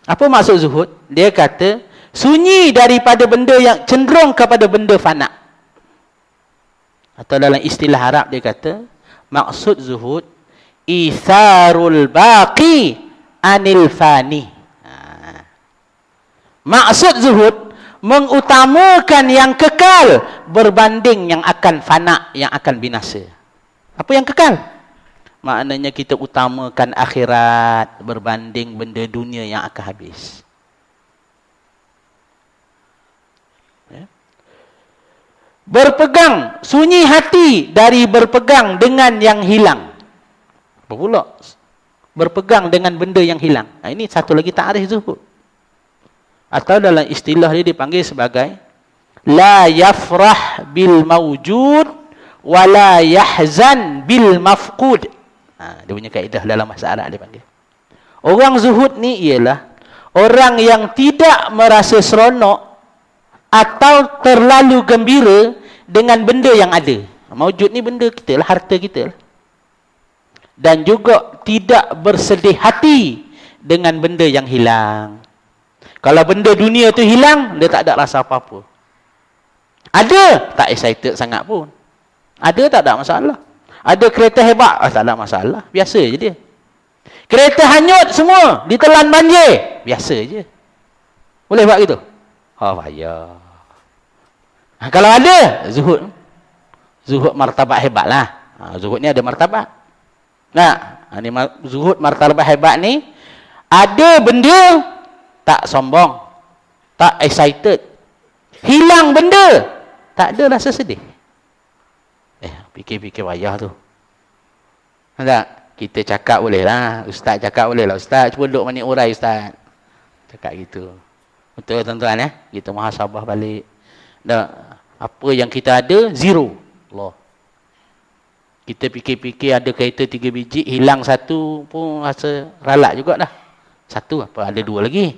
Apa maksud zuhud? Dia kata, sunyi daripada benda yang cenderung kepada benda fana. Atau dalam istilah Arab dia kata, maksud zuhud, itharul baqi anil fani. Maksud zuhud, mengutamakan yang kekal berbanding yang akan fana, yang akan binasa. Apa yang kekal? Maknanya kita utamakan akhirat berbanding benda dunia yang akan habis. Berpegang, sunyi hati dari berpegang dengan yang hilang. Apa pula? Berpegang dengan benda yang hilang. Ini satu lagi ta'rif zuhud. Atau dalam istilah dia dipanggil sebagai la yafrah bil mawjud wa la yahzan bil mafqud. Dia punya kaedah dalam bahasa Arab dia panggil. Orang zuhud ni ialah orang yang tidak merasa seronok atau terlalu gembira dengan benda yang ada. Mawjud ni benda kita lah, harta kita lah. Dan juga tidak bersedih hati dengan benda yang hilang. Kalau benda dunia tu hilang, dia tak ada rasa apa-apa. Ada, tak excited sangat pun. Ada, tak ada masalah. Ada kereta hebat, tak ada masalah. Biasa je dia. Kereta hanyut semua, ditelan banjir. Biasa je. Boleh buat gitu? Payah. Kalau ada, zuhud. Zuhud martabat hebat lah. Zuhud ni ada martabat. Ni zuhud martabat hebat ni, ada benda, tak sombong, tak excited. Hilang benda, tak ada rasa sedih. Fikir-fikir payah tu. Tak? Kita cakap boleh lah. Ustaz cakap boleh lah. Ustaz, cuba duduk manik urai Ustaz. Cakap gitu. Betul tuan-tuan ya? Kita muhasabah balik. Tak? Apa yang kita ada, zero. Allah. Kita fikir-fikir ada kereta 3 biji, hilang satu pun rasa ralak juga dah. Satu apa, ada 2 lagi.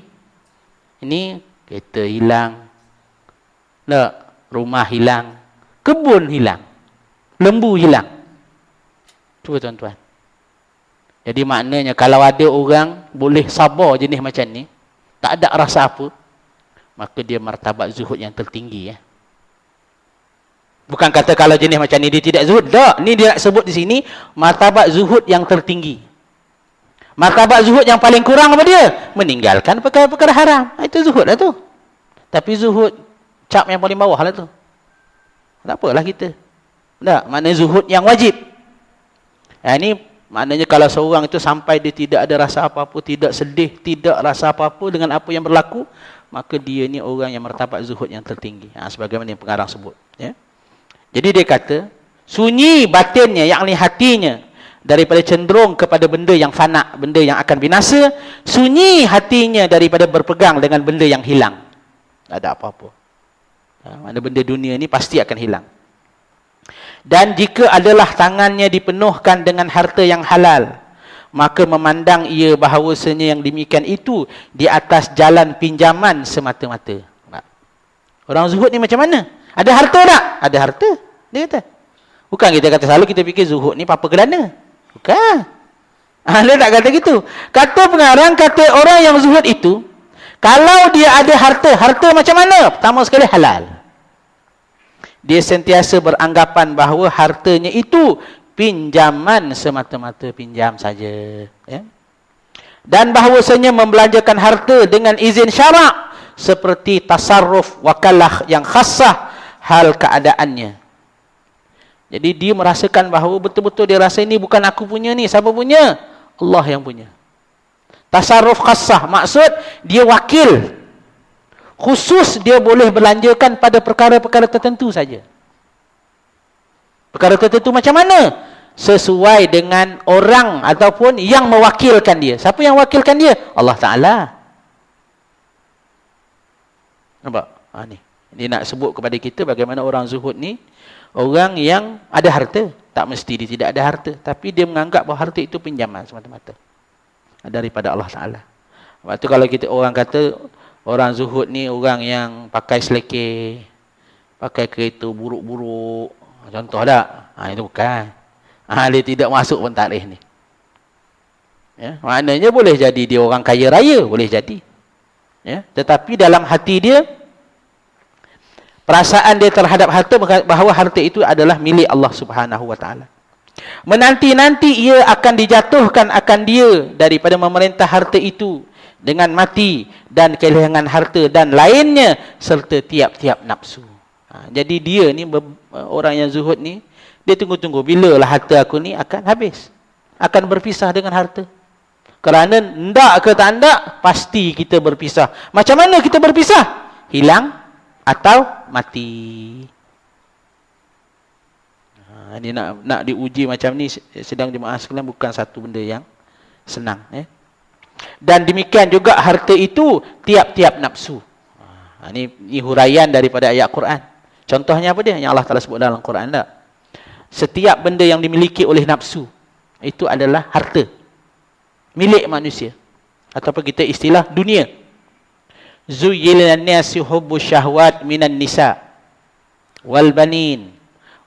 Ini kereta hilang, rumah hilang, kebun hilang, lembu hilang. Cuba tuan-tuan. Jadi maknanya kalau ada orang boleh sabar jenis macam ni, tak ada rasa apa, maka dia martabat zuhud yang tertinggi. Bukan kata kalau jenis macam ni dia tidak zuhud. Tak. Ni dia nak sebut di sini martabat zuhud yang tertinggi. Martabat zuhud yang paling kurang apa dia? Meninggalkan perkara-perkara haram. Itu zuhud lah tu. Tapi zuhud cap yang paling bawah lah tu. Tak apalah kita. Tak. Maknanya zuhud yang wajib. Ini maknanya kalau seorang itu sampai dia tidak ada rasa apa-apa, tidak sedih, tidak rasa apa-apa dengan apa yang berlaku, maka dia ni orang yang martabat zuhud yang tertinggi. Sebagaimana yang pengarang sebut. Ya. Jadi dia kata, sunyi batinnya, yakni hatinya, daripada cenderung kepada benda yang fana, benda yang akan binasa, sunyi hatinya daripada berpegang dengan benda yang hilang. Tak ada apa-apa. Mana benda dunia ni pasti akan hilang. Dan jika adalah tangannya dipenuhkan dengan harta yang halal, maka memandang ia bahawasanya yang demikian itu di atas jalan pinjaman semata-mata. Orang zuhud ni macam mana? Ada harta tak? Ada harta. Dia kata. Bukan kita kata selalu kita fikir zuhud ni apa kerana. Bukan. Dia tak kata gitu. Kata pengarang, kata orang yang zuhud itu, kalau dia ada harta, harta macam mana? Pertama sekali halal. Dia sentiasa beranggapan bahawa hartanya itu pinjaman semata-mata, pinjam saja. Ya? Dan bahawasanya membelanjakan harta dengan izin syarak, seperti tasarruf wakalah yang khasah hal keadaannya. Jadi dia merasakan bahawa betul-betul dia rasa ini bukan aku punya ni. Siapa punya? Allah yang punya. Tasarruf khasah, maksud dia wakil. Khusus dia boleh belanjakan pada perkara-perkara tertentu saja. Perkara tertentu macam mana? Sesuai dengan orang ataupun yang mewakilkan dia. Siapa yang wakilkan dia? Allah Ta'ala. Nampak? Ni. Dia nak sebut kepada kita bagaimana orang zuhud ni, orang yang ada harta. Tak mesti dia tidak ada harta. Tapi dia menganggap bahawa harta itu pinjaman semata-mata. Daripada Allah Ta'ala. Sebab tu kalau kita orang kata, orang zuhud ni orang yang pakai selekeh, pakai kereta buruk-buruk. Contoh tak? Itu bukan. Dia tidak masuk pun tarikh ni. Ya, maknanya boleh jadi dia orang kaya raya. Boleh jadi. Ya, tetapi dalam hati dia, perasaan dia terhadap harta, bahawa harta itu adalah milik Allah Subhanahu Wa Taala. Menanti-nanti ia akan dijatuhkan akan dia daripada memerintah harta itu dengan mati dan kehilangan harta dan lainnya serta tiap-tiap nafsu. Jadi dia ni, orang yang zuhud ni, dia tunggu-tunggu bilalah harta aku ni akan habis, akan berpisah dengan harta. Kerana ndak ke tak ndak, pasti kita berpisah. Macam mana kita berpisah? Hilang atau mati. Ini nak diuji macam ni, sedang jemaah sekalian, bukan satu benda yang senang. Dan demikian juga harta itu tiap-tiap nafsu. Ini huraian daripada ayat Quran. Contohnya apa dia? Yang Allah Ta'ala sebut dalam Quran tak? Setiap benda yang dimiliki oleh nafsu, itu adalah harta. Milik manusia. Ataupun kita istilah dunia. Zuyyina an-nasi hubbu syahwat minan nisa wal banin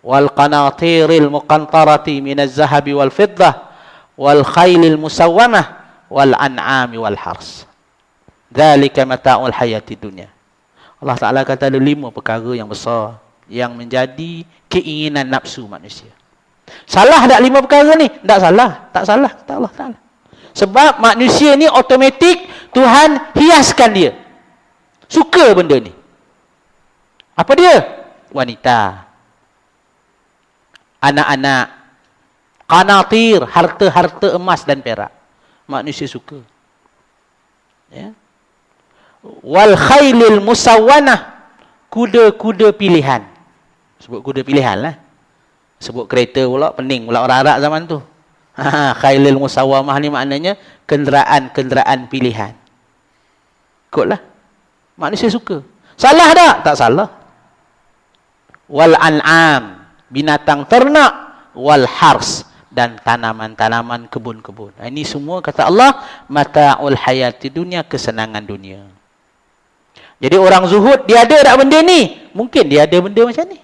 wal qanatiril muqantarati minaz zahabi wal fiddah wal khailil musawwamah wal an'ami wal hars. Dzalika mata'ul hayati dunya. Allah Ta'ala kata ada 5 perkara yang besar yang menjadi keinginan nafsu manusia. Salah tak 5 perkara ni? Tak salah. Tak salah, kata Allah Ta'ala. Sebab manusia ni automatik Tuhan hiaskan dia. Suka benda ni. Apa dia? Wanita. Anak-anak. Qanatir, harta-harta emas dan perak. Manusia suka. Ya. Wal khailil musawwanah, kuda-kuda pilihan. Sebut kuda pilihan lah. Sebut kereta pula, pening pula orang Arab zaman tu. Khailil musawwamah ni maknanya kenderaan-kenderaan pilihan. Ikutlah. Manusia suka. Salah tak? Tak salah. Wal an'am, binatang ternak wal hars, dan tanaman-tanaman, kebun-kebun. Ini semua kata Allah mata'ul hayati dunia, kesenangan dunia. Jadi orang zuhud, dia ada tak benda ni? Mungkin dia ada benda macam ni.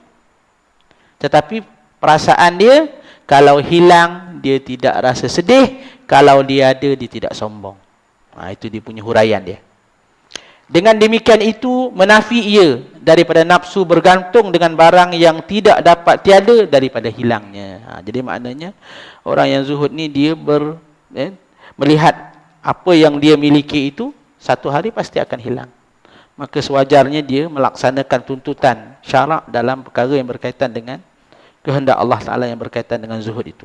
Tetapi perasaan dia, kalau hilang, dia tidak rasa sedih. Kalau dia ada, dia tidak sombong. Itu dia punya huraian dia. Dengan demikian itu, menafi ia daripada nafsu bergantung dengan barang yang tidak dapat tiada daripada hilangnya. Jadi maknanya, orang yang zuhud ni, dia melihat apa yang dia miliki itu, satu hari pasti akan hilang. Maka sewajarnya dia melaksanakan tuntutan syarak dalam perkara yang berkaitan dengan kehendak Allah Ta'ala yang berkaitan dengan zuhud itu.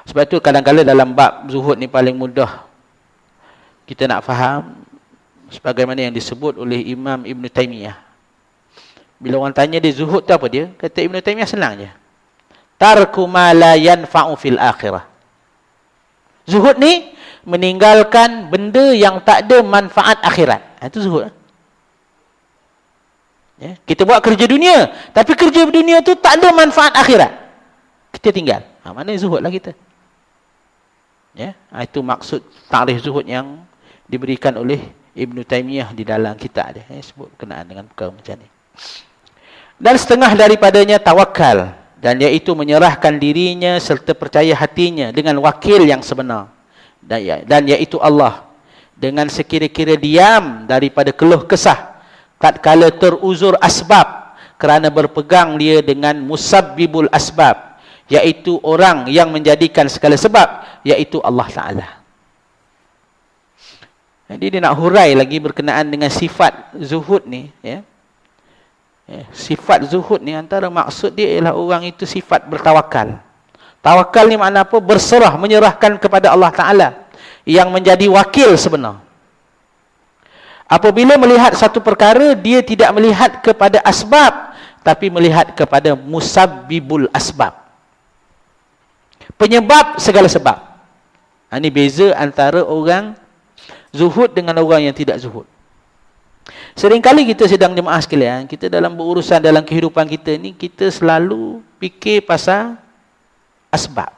Sebab itu kadang-kadang dalam bab zuhud ni paling mudah kita nak faham, sebagaimana yang disebut oleh Imam Ibn Taymiyah. Bila orang tanya dia zuhud tu apa dia? Kata Ibn Taymiyah senang je. Tarku ma la yanfa'u fil akhirah. Zuhud ni meninggalkan benda yang tak ada manfaat akhirat. Itu zuhud. Kita buat kerja dunia, tapi kerja dunia tu tak ada manfaat akhirat. Kita tinggal. Mana zuhud lah kita. Itu maksud takrif zuhud yang diberikan oleh Ibn Taymiyah di dalam kitab dia. Sebut berkenaan dengan perkara macam ni. Dan setengah daripadanya tawakal, dan iaitu menyerahkan dirinya serta percaya hatinya dengan wakil yang sebenar, dan iaitu Allah, dengan sekira-kira diam daripada keluh kesah tatkala teruzur asbab, kerana berpegang dia dengan musabbibul asbab, iaitu orang yang menjadikan segala sebab, iaitu Allah Ta'ala. Jadi dia nak hurai lagi berkenaan dengan sifat zuhud ni. Sifat zuhud ni, antara maksud dia ialah orang itu sifat bertawakal. Tawakal ni makna apa? Berserah, menyerahkan kepada Allah Ta'ala yang menjadi wakil sebenar. Apabila melihat satu perkara, dia tidak melihat kepada asbab, tapi melihat kepada musabbibul asbab, penyebab segala sebab. Ini beza antara orang zuhud dengan orang yang tidak zuhud. Seringkali kita sedang jemaah sekalian, kita dalam berurusan dalam kehidupan kita ni, kita selalu fikir pasal asbab.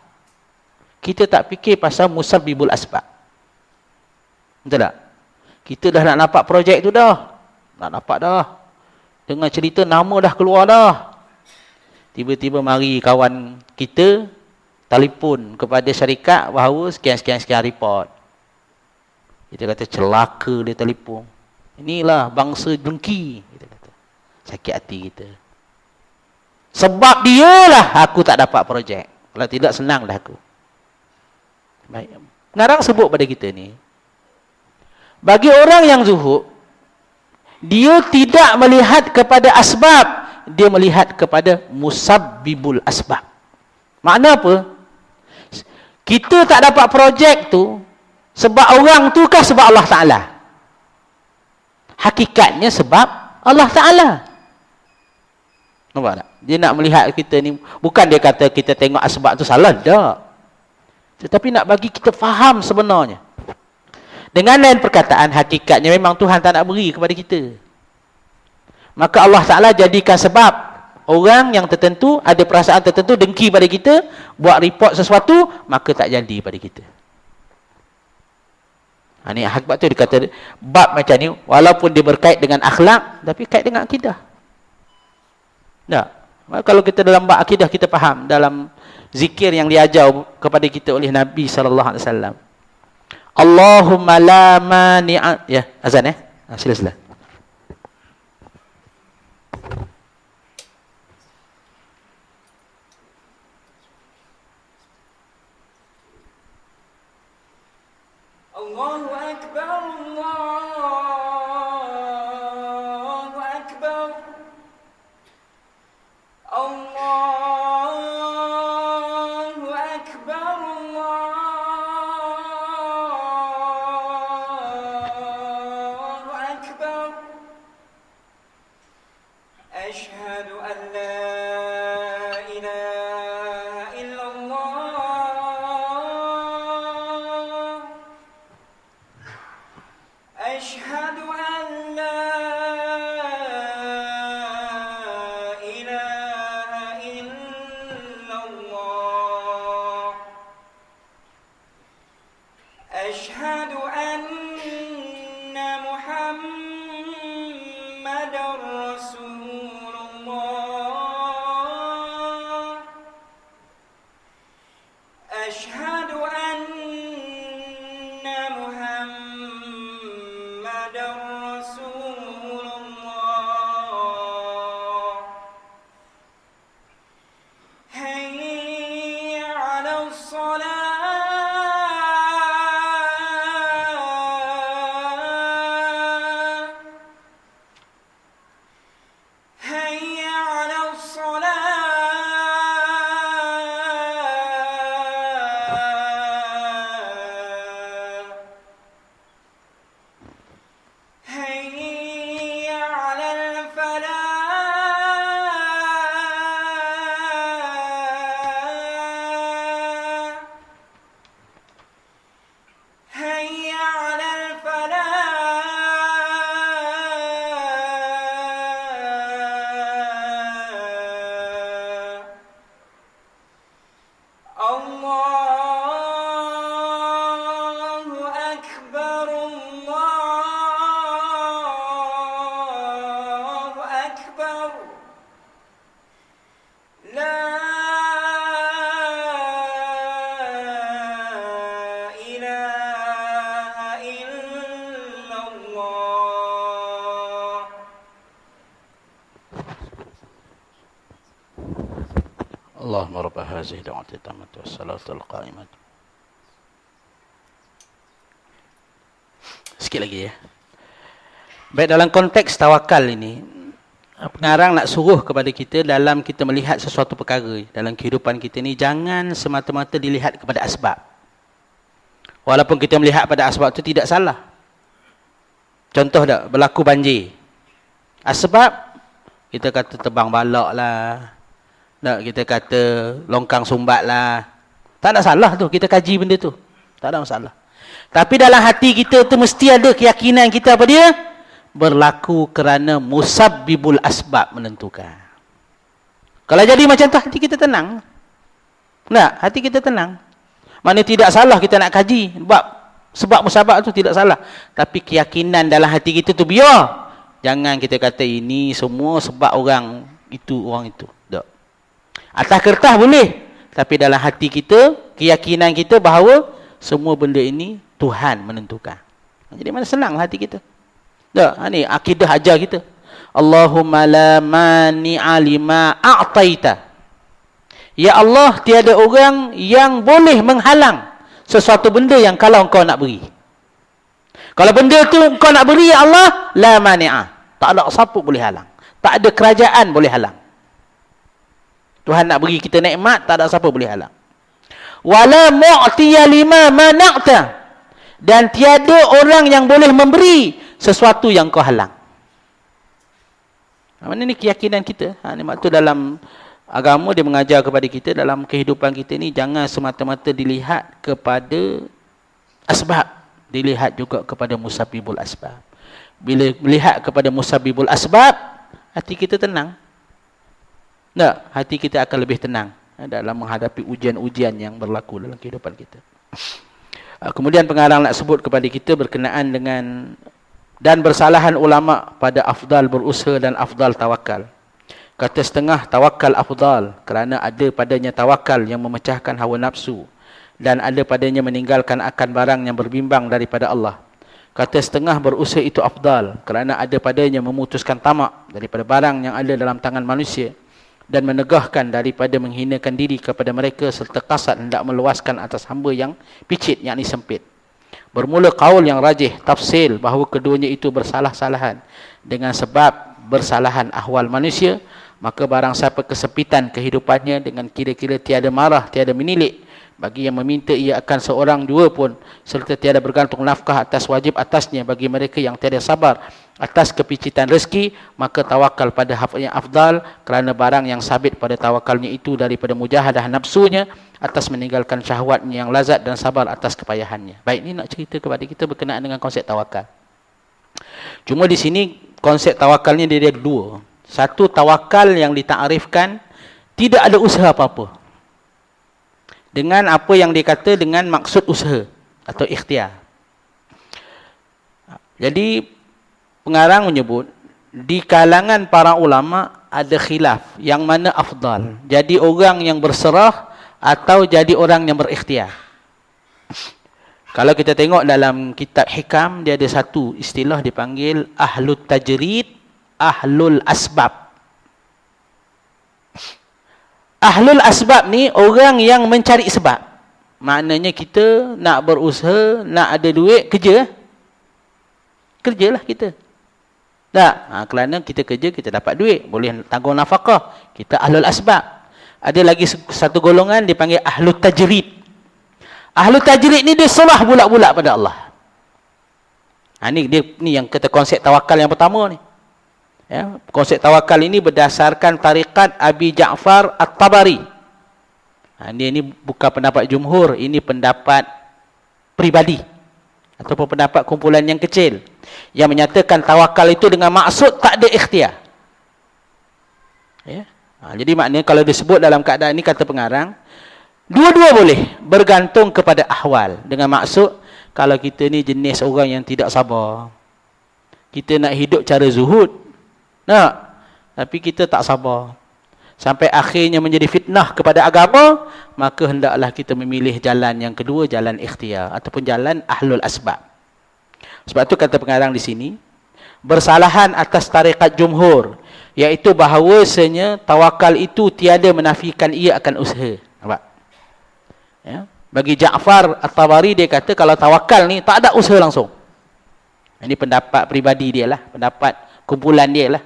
Kita tak fikir pasal musabbibul asbab. Betul tak? Kita dah nak dapat projek tu dah. Nak dapat dah. Dengan cerita nama dah keluar dah. Tiba-tiba mari kawan kita telefon kepada syarikat bahawa sekian-sekian report. Kita kata celaka dia telefon. Inilah bangsa dengki. Kita kata. Sakit hati kita. Sebab dialah aku tak dapat projek. Kalau tidak senang dah aku. Baik. Pengarang sebut pada kita ni, bagi orang yang zuhud, dia tidak melihat kepada asbab, dia melihat kepada musabbibul asbab. Makna apa? Kita tak dapat projek tu sebab orang tu kah sebab Allah Ta'ala? Hakikatnya sebab Allah Ta'ala. Nampak tak? Dia nak melihat kita ni, bukan dia kata kita tengok asbab tu salah, tak. Tetapi nak bagi kita faham sebenarnya. Dengan lain perkataan, hakikatnya memang Tuhan tak nak beri kepada kita. Maka Allah Ta'ala jadikan sebab orang yang tertentu, ada perasaan tertentu, dengki pada kita, buat report sesuatu, maka tak jadi pada kita. Ini sebab tu dia kata, bab macam ni, walaupun dia berkait dengan akhlak, tapi kait dengan akidah. Tak? Kalau kita dalam bab akidah, kita faham dalam zikir yang diajar kepada kita oleh Nabi SAW. Allahumma la mani'a, ya, azan sila. Allahu akbar, Allahu akbar, Allahu akbar, Allahu akbar. Ashhadu an la ilaha illallah. رسول الله أشهد أن محمدا رسول الله حي على الصلاة حي على الصلاة حي على الفلاح حي على الفلاح الله أكبر الله أكبر لا إله إلا الله اللهم رب هذه الدعوة التامة والصلاة القائمة. Sikit lagi ya. Baik, dalam konteks tawakal ini, pengarang nak suruh kepada kita dalam kita melihat sesuatu perkara dalam kehidupan kita ni, jangan semata-mata dilihat kepada asbab. Walaupun kita melihat pada asbab itu tidak salah. Contoh tak, berlaku banjir. Asbab, kita kata tebang balak lah. Tak, kita kata longkang sumbat lah. Tak ada salah tu, kita kaji benda tu. Tak ada masalah. Tapi dalam hati kita tu mesti ada keyakinan kita apa dia? Berlaku kerana musabbibul asbab menentukan. Kalau jadi macam tu, hati kita tenang. Tak, hati kita tenang. Mana tidak salah kita nak kaji. Sebab musabab tu tidak salah. Tapi keyakinan dalam hati kita tu biar. Jangan kita kata ini semua sebab orang itu. Tak. Atas kertas boleh. Tapi dalam hati kita, keyakinan kita bahawa semua benda ini Tuhan menentukan. Jadi mana senang hati kita. Tak, ni akidah ajar kita. Allahumma la mani'a lima a'taita. Ya Allah, tiada orang yang boleh menghalang sesuatu benda yang kalau engkau nak beri. Kalau benda tu engkau nak beri, ya Allah, la mani'a. Tak ada siapa boleh halang. Tak ada kerajaan boleh halang. Tuhan nak beri kita nikmat, tak ada siapa boleh halang. Wala mu'tiya lima mana'ta. Dan tiada orang yang boleh memberi sesuatu yang kau halang. Mana ni keyakinan kita. Ni maksud dalam agama dia mengajar kepada kita dalam kehidupan kita ni, jangan semata-mata dilihat kepada asbab. Dilihat juga kepada musabbibul asbab. Bila melihat kepada musabbibul asbab, hati kita tenang. Tak, hati kita akan lebih tenang dalam menghadapi ujian-ujian yang berlaku dalam kehidupan kita. Kemudian pengarang nak sebut kepada kita berkenaan dengan dan bersalahan ulama pada afdal berusaha dan afdal tawakal. Kata setengah tawakal afdal kerana ada padanya tawakal yang memecahkan hawa nafsu dan ada padanya meninggalkan akan barang yang berbimbang daripada Allah. Kata setengah berusaha itu afdal kerana ada padanya memutuskan tamak daripada barang yang ada dalam tangan manusia dan menegahkan daripada menghinakan diri kepada mereka serta kasat hendak meluaskan atas hamba yang picit, yakni sempit. Bermula qaul yang rajih tafsil bahawa keduanya itu bersalah-salahan dengan sebab bersalahan ahwal manusia, maka barang siapa kesepitan kehidupannya dengan kira-kira tiada marah, tiada menilik bagi yang meminta ia akan seorang dua pun, serta tiada bergantung nafkah atas wajib atasnya bagi mereka yang tiada sabar atas kepicitan rezeki, maka tawakal pada yang afdal kerana barang yang sabit pada tawakalnya itu daripada mujahadah nafsunya atas meninggalkan syahwatnya yang lazat dan sabar atas kepayahannya. Baik, ini nak cerita kepada kita berkenaan dengan konsep tawakal. Cuma di sini konsep tawakalnya dia ada dua. Satu, tawakal yang ditakrifkan tidak ada usaha apa-apa. Dengan apa yang dikata dengan maksud usaha atau ikhtiar. Jadi pengarang menyebut di kalangan para ulama ada khilaf yang mana afdal, jadi orang yang berserah atau jadi orang yang berikhtiar. Kalau kita tengok dalam kitab hikam, dia ada satu istilah dipanggil ahlul tajrid, ahlul asbab. Ahlul asbab ni orang yang mencari sebab. Maknanya kita nak berusaha, nak ada duit, kerja. Kerjalah kita. Tak, kerana kita kerja, kita dapat duit. Boleh tanggung nafkah. Kita ahlul asbab. Ada lagi satu golongan dipanggil ahlul tajrid. Ahlul tajrid ni dia serah bulat-bulat pada Allah. Ni yang kata konsep tawakal yang pertama ni. Ya, konsep tawakal ini berdasarkan tarikat Abi Ja'far At-Tabari. Ini bukan pendapat jumhur, ini pendapat pribadi ataupun pendapat kumpulan yang kecil yang menyatakan tawakal itu dengan maksud tak ada ikhtiar. Ya. Jadi maknanya kalau disebut dalam keadaan ini, kata pengarang, dua-dua boleh, bergantung kepada ahwal. Dengan maksud, kalau kita ni jenis orang yang tidak sabar, kita nak hidup cara zuhud, tapi kita tak sabar, sampai akhirnya menjadi fitnah kepada agama, maka hendaklah kita memilih jalan yang kedua, jalan ikhtiar ataupun jalan ahlul asbab. Sebab itu kata pengarang di sini, bersalahan atas tarikat jumhur, iaitu bahawasanya tawakal itu tiada menafikan ia akan usaha. Nampak? Ya. Bagi Ja'far At-Tabari, dia kata kalau tawakal ni tak ada usaha langsung. Ini pendapat pribadi dia lah, pendapat kumpulan dia lah.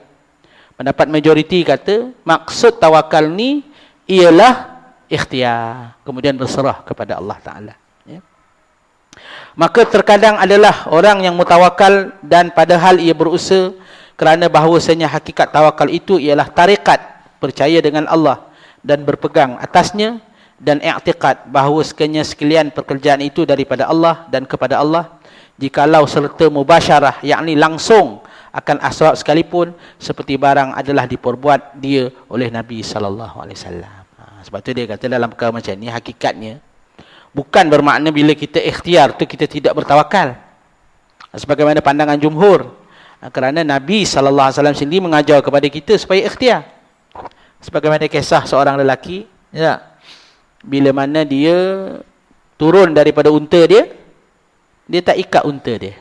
Pendapat majoriti kata maksud tawakal ni ialah ikhtiar, kemudian berserah kepada Allah Ta'ala. Ya. Maka terkadang adalah orang yang mutawakal dan padahal ia berusaha, kerana bahawasanya hakikat tawakal itu ialah tarikat percaya dengan Allah dan berpegang atasnya, dan i'tiqad bahawasanya sekalian pekerjaan itu daripada Allah dan kepada Allah, jikalau serta mubasyarah, yakni langsung akan asbab sekalipun, seperti barang adalah diperbuat dia oleh Nabi SAW. Sebab tu dia kata dalam perkara macam ni, hakikatnya bukan bermakna bila kita ikhtiar tu kita tidak bertawakal, sebagaimana pandangan jumhur. Kerana Nabi SAW sendiri mengajar kepada kita supaya ikhtiar. Sebagaimana kisah seorang lelaki, ya, bila mana dia turun daripada unta dia, dia tak ikat unta dia.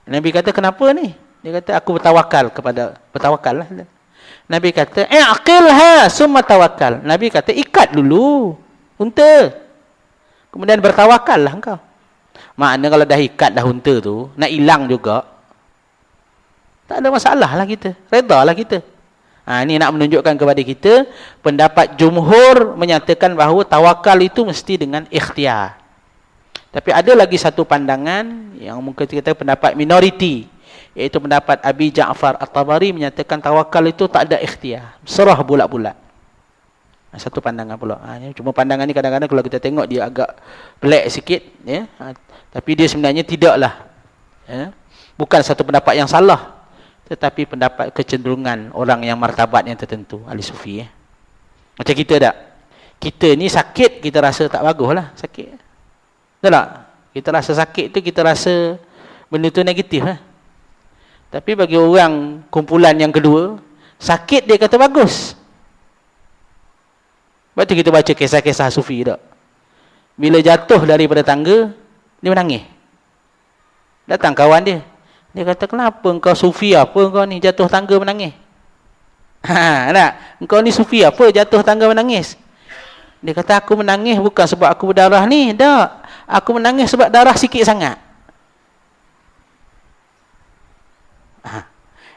Nabi kata, kenapa ni? Dia kata, aku bertawakal lah. Nabi kata, aqilha summa tawakal. Nabi kata, ikat dulu unta, kemudian bertawakal lah engkau. Maknanya kalau dah ikat dah unta tu, nak hilang juga, tak ada masalah lah kita, reda lah kita. Ini nak menunjukkan kepada kita, pendapat jumhur menyatakan bahawa tawakal itu mesti dengan ikhtiar. Tapi ada lagi satu pandangan yang mungkin kita pendapat minoriti, iaitu pendapat Abi Ja'far At-Tabari, menyatakan tawakal itu tak ada ikhtiar, serah bulat-bulat. Satu pandangan pula. Cuma pandangan ni kadang-kadang kalau kita tengok dia agak pelik sikit, ya. Tapi dia sebenarnya tidaklah, ya, bukan satu pendapat yang salah, tetapi pendapat kecenderungan orang yang martabat yang tertentu, ahli sufi. Macam kita tak? Kita ni sakit, kita rasa tak bagus lah sakit. Betul tak? Kita rasa sakit tu, kita rasa benda tu negatif lah. Tapi bagi orang kumpulan yang kedua, sakit dia kata bagus. Sebab tu kita baca kisah-kisah sufi tak? Bila jatuh daripada tangga, dia menangis. Datang kawan dia, dia kata, kenapa engkau sufi apa engkau ni jatuh tangga menangis? Tak? Engkau ni sufi apa jatuh tangga menangis? Dia kata, aku menangis bukan sebab aku berdarah ni, tak. Aku menangis sebab darah sikit sangat.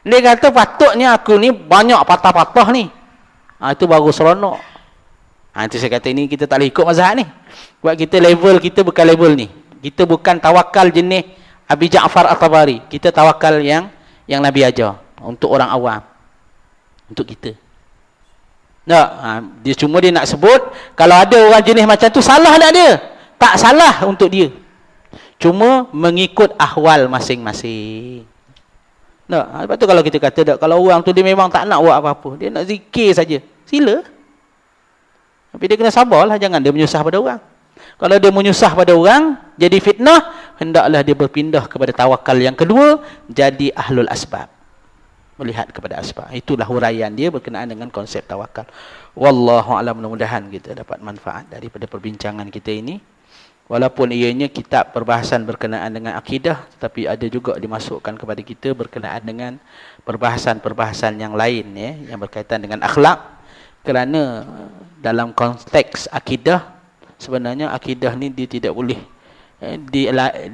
Dia kata, patutnya aku ni banyak patah-patah ni. Itu baru seronok. Itu saya kata, ini kita tak boleh ikut mazhab ni. Sebab kita level kita bukan level ni. Kita bukan tawakal jenis Abi Ja'far At-Tabari. Kita tawakal yang Nabi ajar untuk orang awam, untuk kita. Tak, dia cuma dia nak sebut kalau ada orang jenis macam tu, salah tak dia? Tak salah untuk dia, cuma mengikut ahwal masing-masing. Tak, lepas tu kalau kita kata tak, kalau orang tu dia memang tak nak buat apa-apa, dia nak zikir saja, sila. Tapi dia kena sabarlah, jangan dia menyusah pada orang. Kalau dia menyusah pada orang, jadi fitnah, hendaklah dia berpindah kepada tawakal yang kedua, jadi ahlul asbab. melihat kepada asbab. Itulah huraian dia berkenaan dengan konsep tawakal. Wallahu a'lam, mudah-mudahan kita dapat manfaat daripada perbincangan kita ini. Walaupun ianya kitab perbahasan berkenaan dengan akidah, tapi ada juga dimasukkan kepada kita berkenaan dengan perbahasan-perbahasan yang lain ya, yang berkaitan dengan akhlak. Kerana dalam konteks akidah, sebenarnya akidah ni dia tidak boleh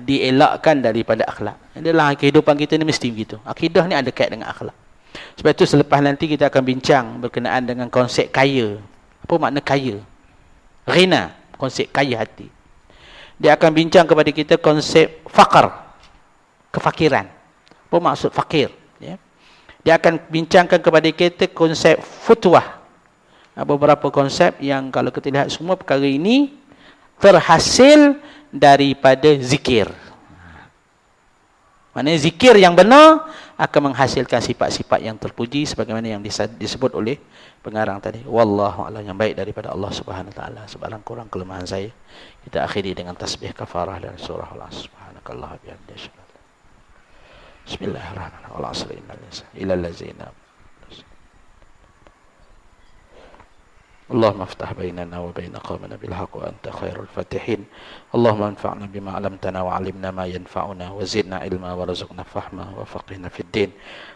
dielakkan daripada akhlak. Dalam kehidupan kita ni mesti begitu. Akidah ni ada kait dengan akhlak. Sebab itu selepas nanti kita akan bincang berkenaan dengan konsep kaya. Apa makna kaya? Ghina, konsep kaya hati. Dia akan bincang kepada kita konsep faqar, kefakiran. Apa maksud fakir? Ya. Dia akan bincangkan kepada kita konsep futwah. Beberapa konsep yang kalau kita lihat semua perkara ini terhasil daripada zikir. Maknanya zikir yang benar akan menghasilkan sifat-sifat yang terpuji sebagaimana yang disebut oleh pengarang tadi. Wallahu a'lam, yang baik daripada Allah Subhanahu wa taala. Sebarang kurang kelemahan saya, kita akhiri dengan tasbih kafarah dan surah Al-Asr. Subhanakallah bihamdika. Bismillahirrahmanirrahim. Wal 'asri innal ladzina اللهم افتح بيننا وبين قومنا بالحق وأنت خير الفاتحين. اللهم انفعنا بما علمتنا وعلمنا ما ينفعنا وزدنا علما ورزقنا فهما وفقهنا في الدين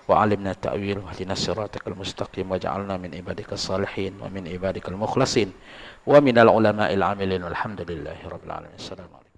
وعلمنا التأويل واهدنا صراطك المستقيم واجعلنا من عبادك الصالحين ومن عبادك المخلصين ومن العلماء العاملين والحمد لله رب العالمين. السلام عليكم.